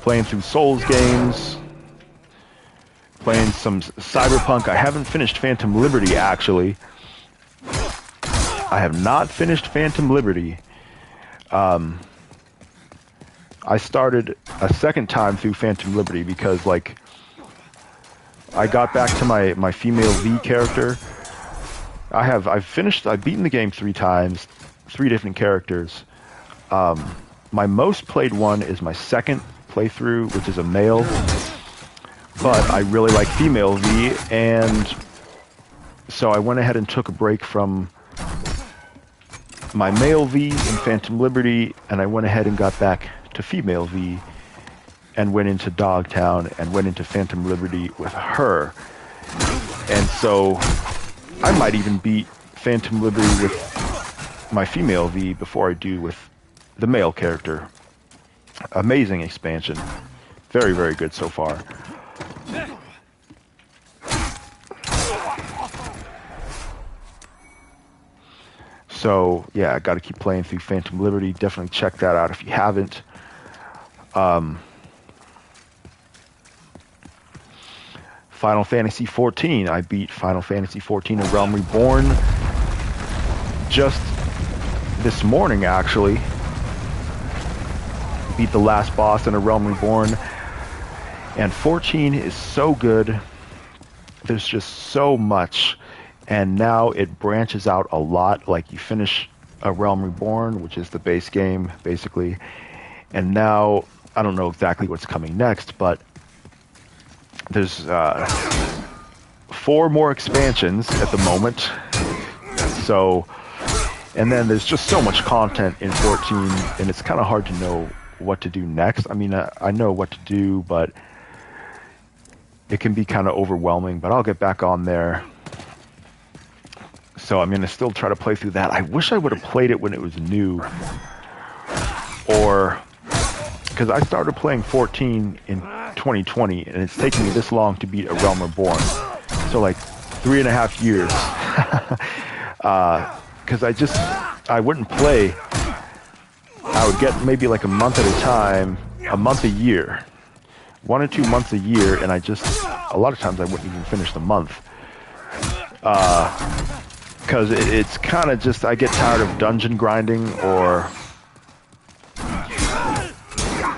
Playing through Souls games. Playing some Cyberpunk. I haven't finished Phantom Liberty, actually. I have not finished Phantom Liberty. I started a second time through Phantom Liberty because, like, I got back to my female V character. I've beaten the game 3 times, 3 different characters. My most played one is my second playthrough, which is a male. but I really like female V, and so I went ahead and took a break from my male V in Phantom Liberty, and I went ahead and got back to female V and went into Dogtown and went into Phantom Liberty with her. And so I might even beat Phantom Liberty with my female V before I do with the male character. Amazing expansion. Very, very good so far. So, yeah, I got to keep playing through Phantom Liberty. Definitely check that out if you haven't. Final Fantasy XIV. I beat Final Fantasy XIV: A Realm Reborn just this morning, actually. Beat the last boss in A Realm Reborn. And 14 is so good. There's just so much. And now it branches out a lot. Like, you finish A Realm Reborn, which is the base game, basically. And now, I don't know exactly what's coming next, but there's 4 more expansions at the moment. So, and then there's just so much content in 14, and it's kind of hard to know what to do next. I mean, I know what to do, but it can be kind of overwhelming, but I'll get back on there. So I'm going to still try to play through that. I wish I would have played it when it was new. Or, because I started playing 14 in 2020, and it's taken me this long to beat A Realm Reborn. So like 3.5 years. Because I wouldn't play. I would get maybe like a month at a time, a month a year. 1 or 2 months a year, and a lot of times I wouldn't even finish the month. Because it's kind of just, I get tired of dungeon grinding,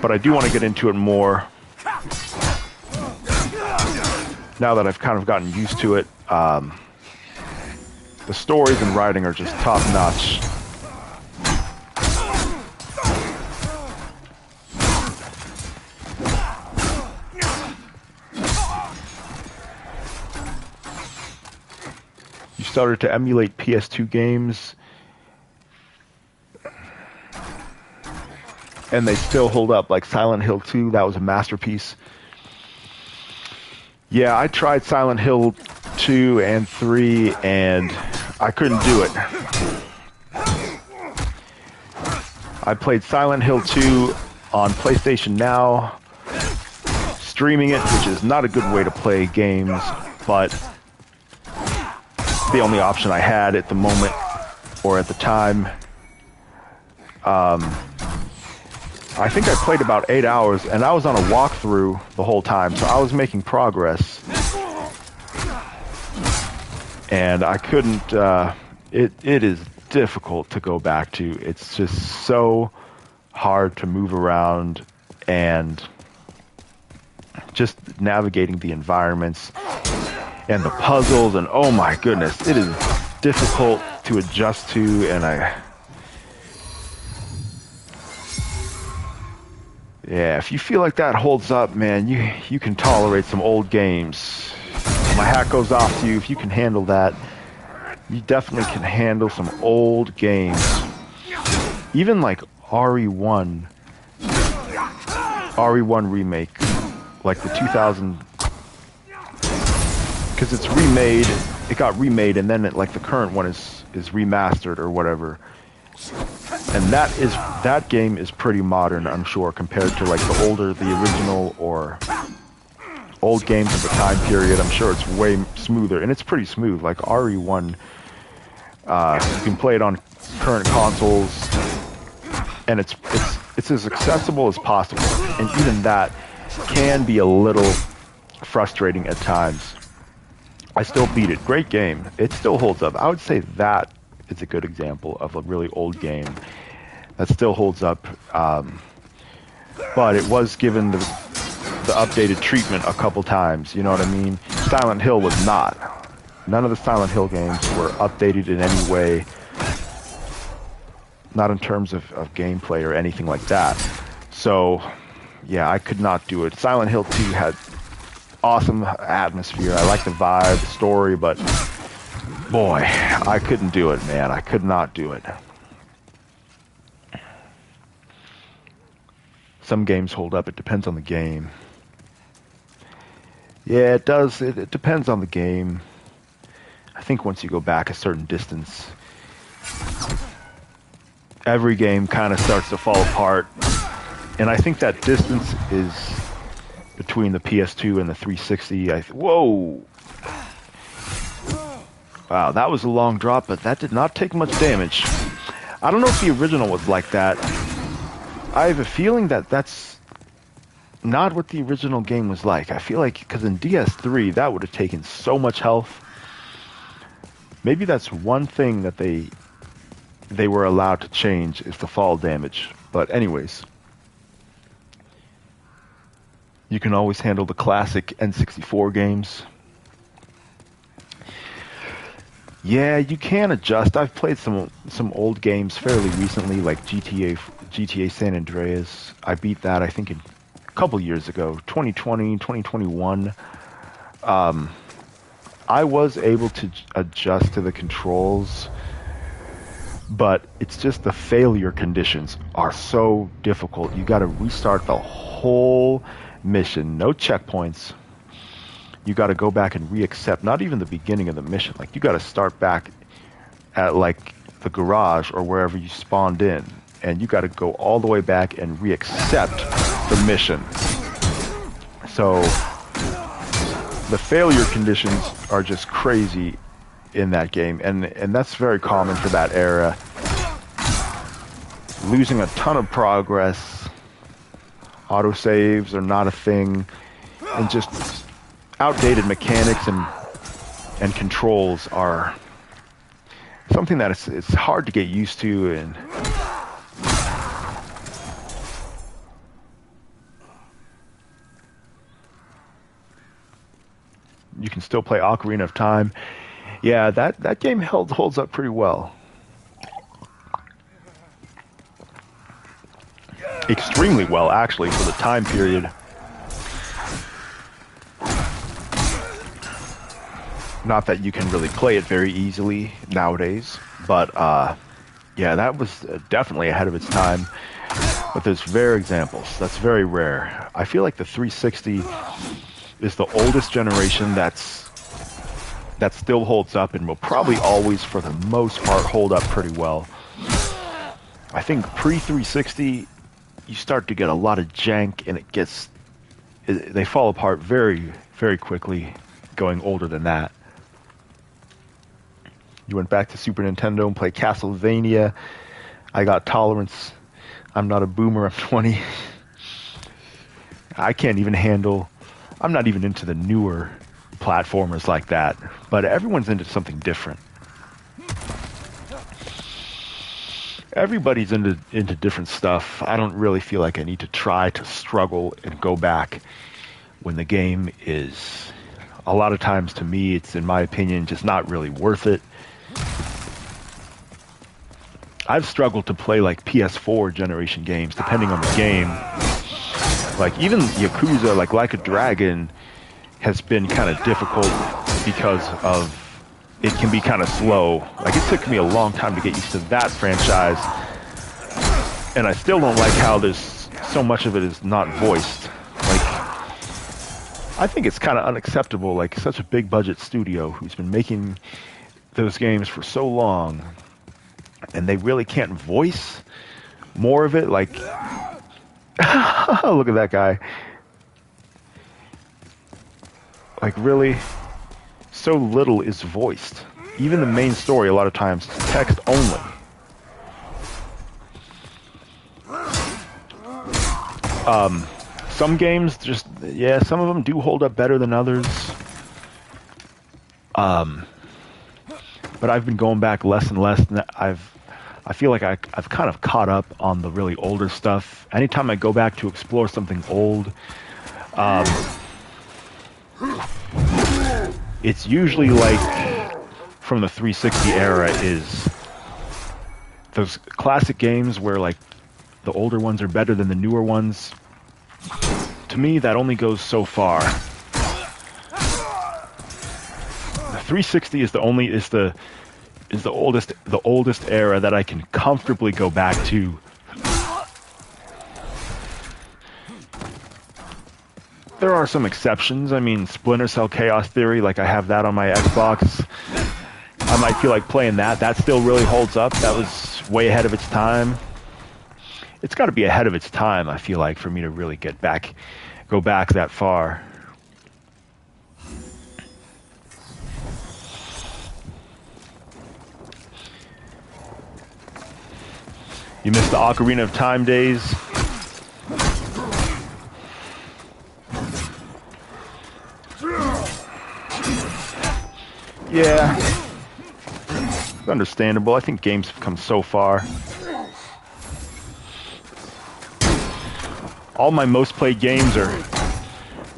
but I do want to get into it more. Now that I've kind of gotten used to it, the stories and writing are just top notch. Started to emulate PS2 games, and they still hold up. Like Silent Hill 2, that was a masterpiece. Yeah, I tried Silent Hill 2 and 3, and I couldn't do it. I played Silent Hill 2 on PlayStation Now, streaming it, which is not a good way to play games, but the only option I had at the moment, or at the time. I think I played about 8 hours, and I was on a walkthrough the whole time, so I was making progress. And I couldn't, it is difficult to go back to. It's just so hard to move around, and just navigating the environments and the puzzles, and oh my goodness, it is difficult to adjust to, and yeah, if you feel like that holds up, man, you can tolerate some old games. My hat goes off to you. If you can handle that, you definitely can handle some old games. Even like RE1 remake, like the 2000, because it's remade, it got remade, and then like the current one is remastered or whatever. And that game is pretty modern, I'm sure, compared to like the original or old games of the time period. I'm sure it's way smoother, and it's pretty smooth. Like RE1, you can play it on current consoles, and it's as accessible as possible. And even that can be a little frustrating at times. I still beat it. Great game. It still holds up. I would say that is a good example of a really old game that still holds up. But it was given the updated treatment a couple times. You know what I mean? Silent Hill was not. None of the Silent Hill games were updated in any way. Not in terms of gameplay or anything like that. So, yeah, I could not do it. Silent Hill 2 had awesome atmosphere. I like the vibe, the story, but boy, I couldn't do it, man. I could not do it. Some games hold up. It depends on the game. Yeah, it does. It depends on the game. I think once you go back a certain distance, every game kind of starts to fall apart. And I think that distance is between the PS2 and the 360. Whoa! Wow, that was a long drop, but that did not take much damage. I don't know if the original was like that. I have a feeling that that's not what the original game was like. I feel like, because in DS3, that would have taken so much health. Maybe that's one thing that they were allowed to change, is the fall damage. But anyways, you can always handle the classic N64 games. Yeah, you can adjust. I've played some old games fairly recently, like GTA San Andreas. I beat that, I think, a couple years ago, 2020, 2021. I was able to adjust to the controls, but it's just the failure conditions are so difficult. You got to restart the whole mission, no checkpoints. You got to go back and re-accept, not even the beginning of the mission. Like, you got to start back at, like, the garage or wherever you spawned in, and you got to go all the way back and re-accept the mission. So the failure conditions are just crazy in that game, and that's very common for that era. Losing a ton of progress, autosaves are not a thing, and just outdated mechanics and controls are something that it's hard to get used to. And you can still play Ocarina of Time. Yeah, that game holds up pretty well. Extremely well, actually, for the time period. Not that you can really play it very easily nowadays, but yeah, that was definitely ahead of its time. But there's rare examples. That's very rare. I feel like the 360 is the oldest generation that still holds up and will probably always, for the most part, hold up pretty well. I think pre-360, you start to get a lot of jank, and they fall apart very, very quickly going older than that. You went back to Super Nintendo and played Castlevania. I got tolerance. I'm not a boomer, I'm 20. I can't even handle... I'm not even into the newer platformers like that. But everyone's into something different. Everybody's into different stuff. I don't really feel like I need to try to struggle and go back when the game is... A lot of times, to me, it's, in my opinion, just not really worth it. I've struggled to play like PS4 generation games, depending on the game. Like even Yakuza, like a Dragon, has been kind of difficult because of it can be kind of slow. Like, it took me a long time to get used to that franchise, and I still don't like how there's so much of it is not voiced. Like, I think it's kind of unacceptable. Like, such a big budget studio who's been making those games for so long, and they really can't voice more of it. Like, look at that guy. Like, really, so little is voiced. Even the main story, a lot of times, is text only. Some games just, yeah, some of them do hold up better than others. But I've been going back less and less, and I feel like I've kind of caught up on the really older stuff. Anytime I go back to explore something old, it's usually like from the 360 era, is those classic games where like the older ones are better than the newer ones. To me, that only goes so far. 360 is the oldest era that I can comfortably go back to. There are some exceptions. I mean, Splinter Cell Chaos Theory, like I have that on my Xbox. I might feel like playing that. That still really holds up. That was way ahead of its time. It's got to be ahead of its time, I feel like, for me to really go back that far. You missed the Ocarina of Time days. Yeah. It's understandable. I think games have come so far. All my most played games are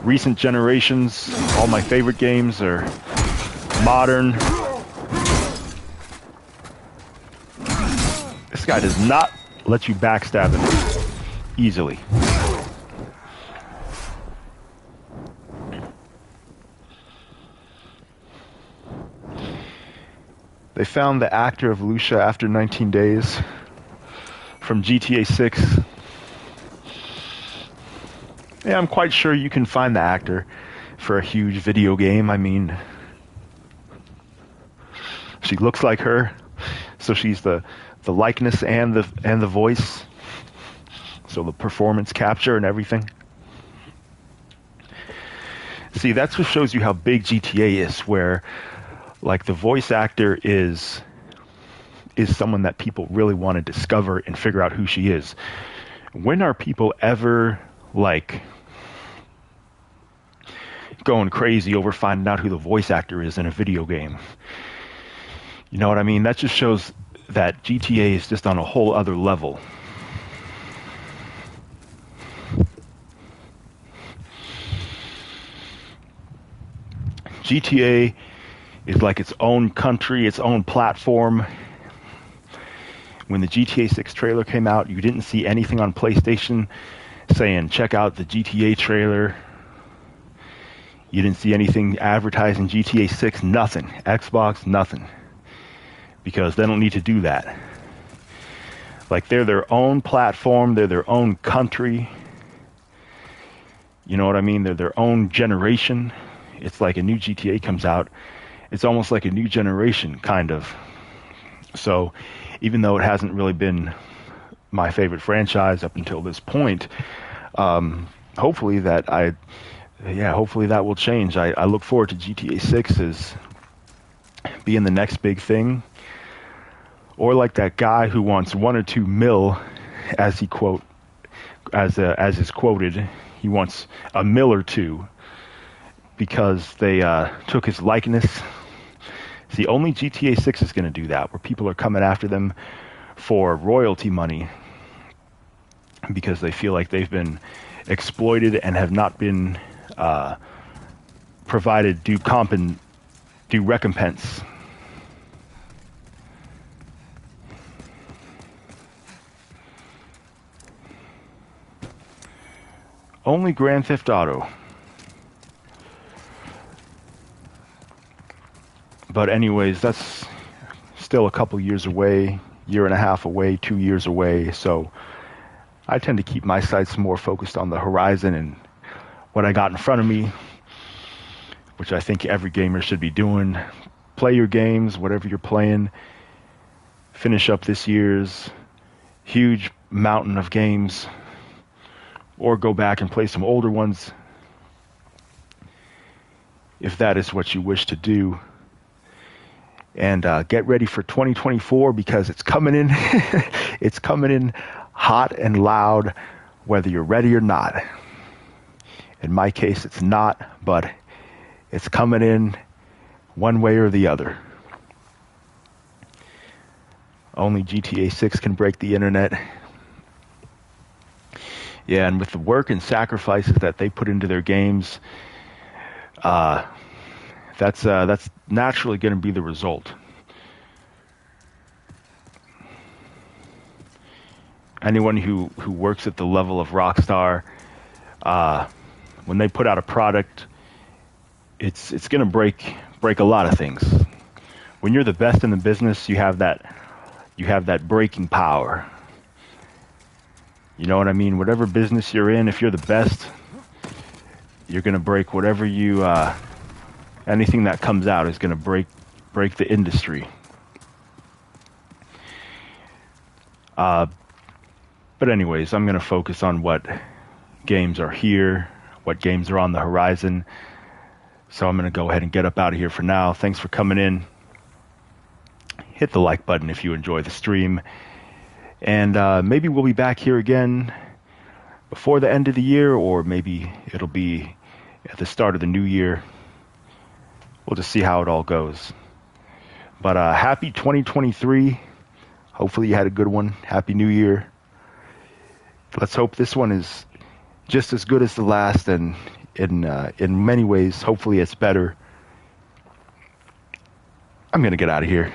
recent generations. All my favorite games are modern. This guy does not let you backstab him easily. They found the actor of Lucia after 19 days from GTA 6. Yeah, I'm quite sure you can find the actor for a huge video game. I mean, she looks like her, so she's the likeness and the voice, so the performance capture and everything. See, that's what shows you how big GTA is, where like the voice actor is someone that people really want to discover and figure out who she is. When are people ever like going crazy over finding out who the voice actor is in a video game? You know what I mean? That just shows that GTA is just on a whole other level. GTA is like its own country, its own platform. When the GTA 6 trailer came out, you didn't see anything on PlayStation saying, check out the GTA trailer. You didn't see anything advertising GTA 6, nothing. Xbox, nothing. Because they don't need to do that. Like, they're their own platform, they're their own country. You know what I mean? They're their own generation. It's like a new GTA comes out, it's almost like a new generation, kind of. So, even though it hasn't really been my favorite franchise up until this point, hopefully that will change. I look forward to GTA 6 as being the next big thing. Or like that guy who wants 1 or 2 mil, as is quoted, he wants a mil or two because they took his likeness. See, only GTA 6 is going to do that, where people are coming after them for royalty money because they feel like they've been exploited and have not been provided due recompense. Only Grand Theft Auto. But anyways, that's still a couple years away, year and a half away, 2 years away. So I tend to keep my sights more focused on the horizon and what I got in front of me, which I think every gamer should be doing. Play your games, whatever you're playing. Finish up this year's huge mountain of games, or go back and play some older ones if that is what you wish to do. And get ready for 2024 because it's coming in. It's coming in hot and loud, whether you're ready or not. In my case, it's not, but it's coming in one way or the other. Only GTA 6 can break the internet. Yeah, and with the work and sacrifices that they put into their games, that's naturally going to be the result. Anyone who works at the level of Rockstar, when they put out a product, it's going to break break a lot of things. When you're the best in the business, you have that breaking power. You know what I mean? Whatever business you're in, if you're the best, you're gonna break whatever you anything that comes out is gonna break the industry. But anyways, I'm gonna focus on what games are here, what games are on the horizon. So I'm gonna go ahead and get up out of here for now. Thanks for coming in. Hit the like button if you enjoy the stream. And maybe we'll be back here again before the end of the year, or maybe it'll be at the start of the new year. We'll just see how it all goes. But happy 2023. Hopefully you had a good one. Happy New Year. Let's hope this one is just as good as the last, and in many ways, hopefully it's better. I'm going to get out of here.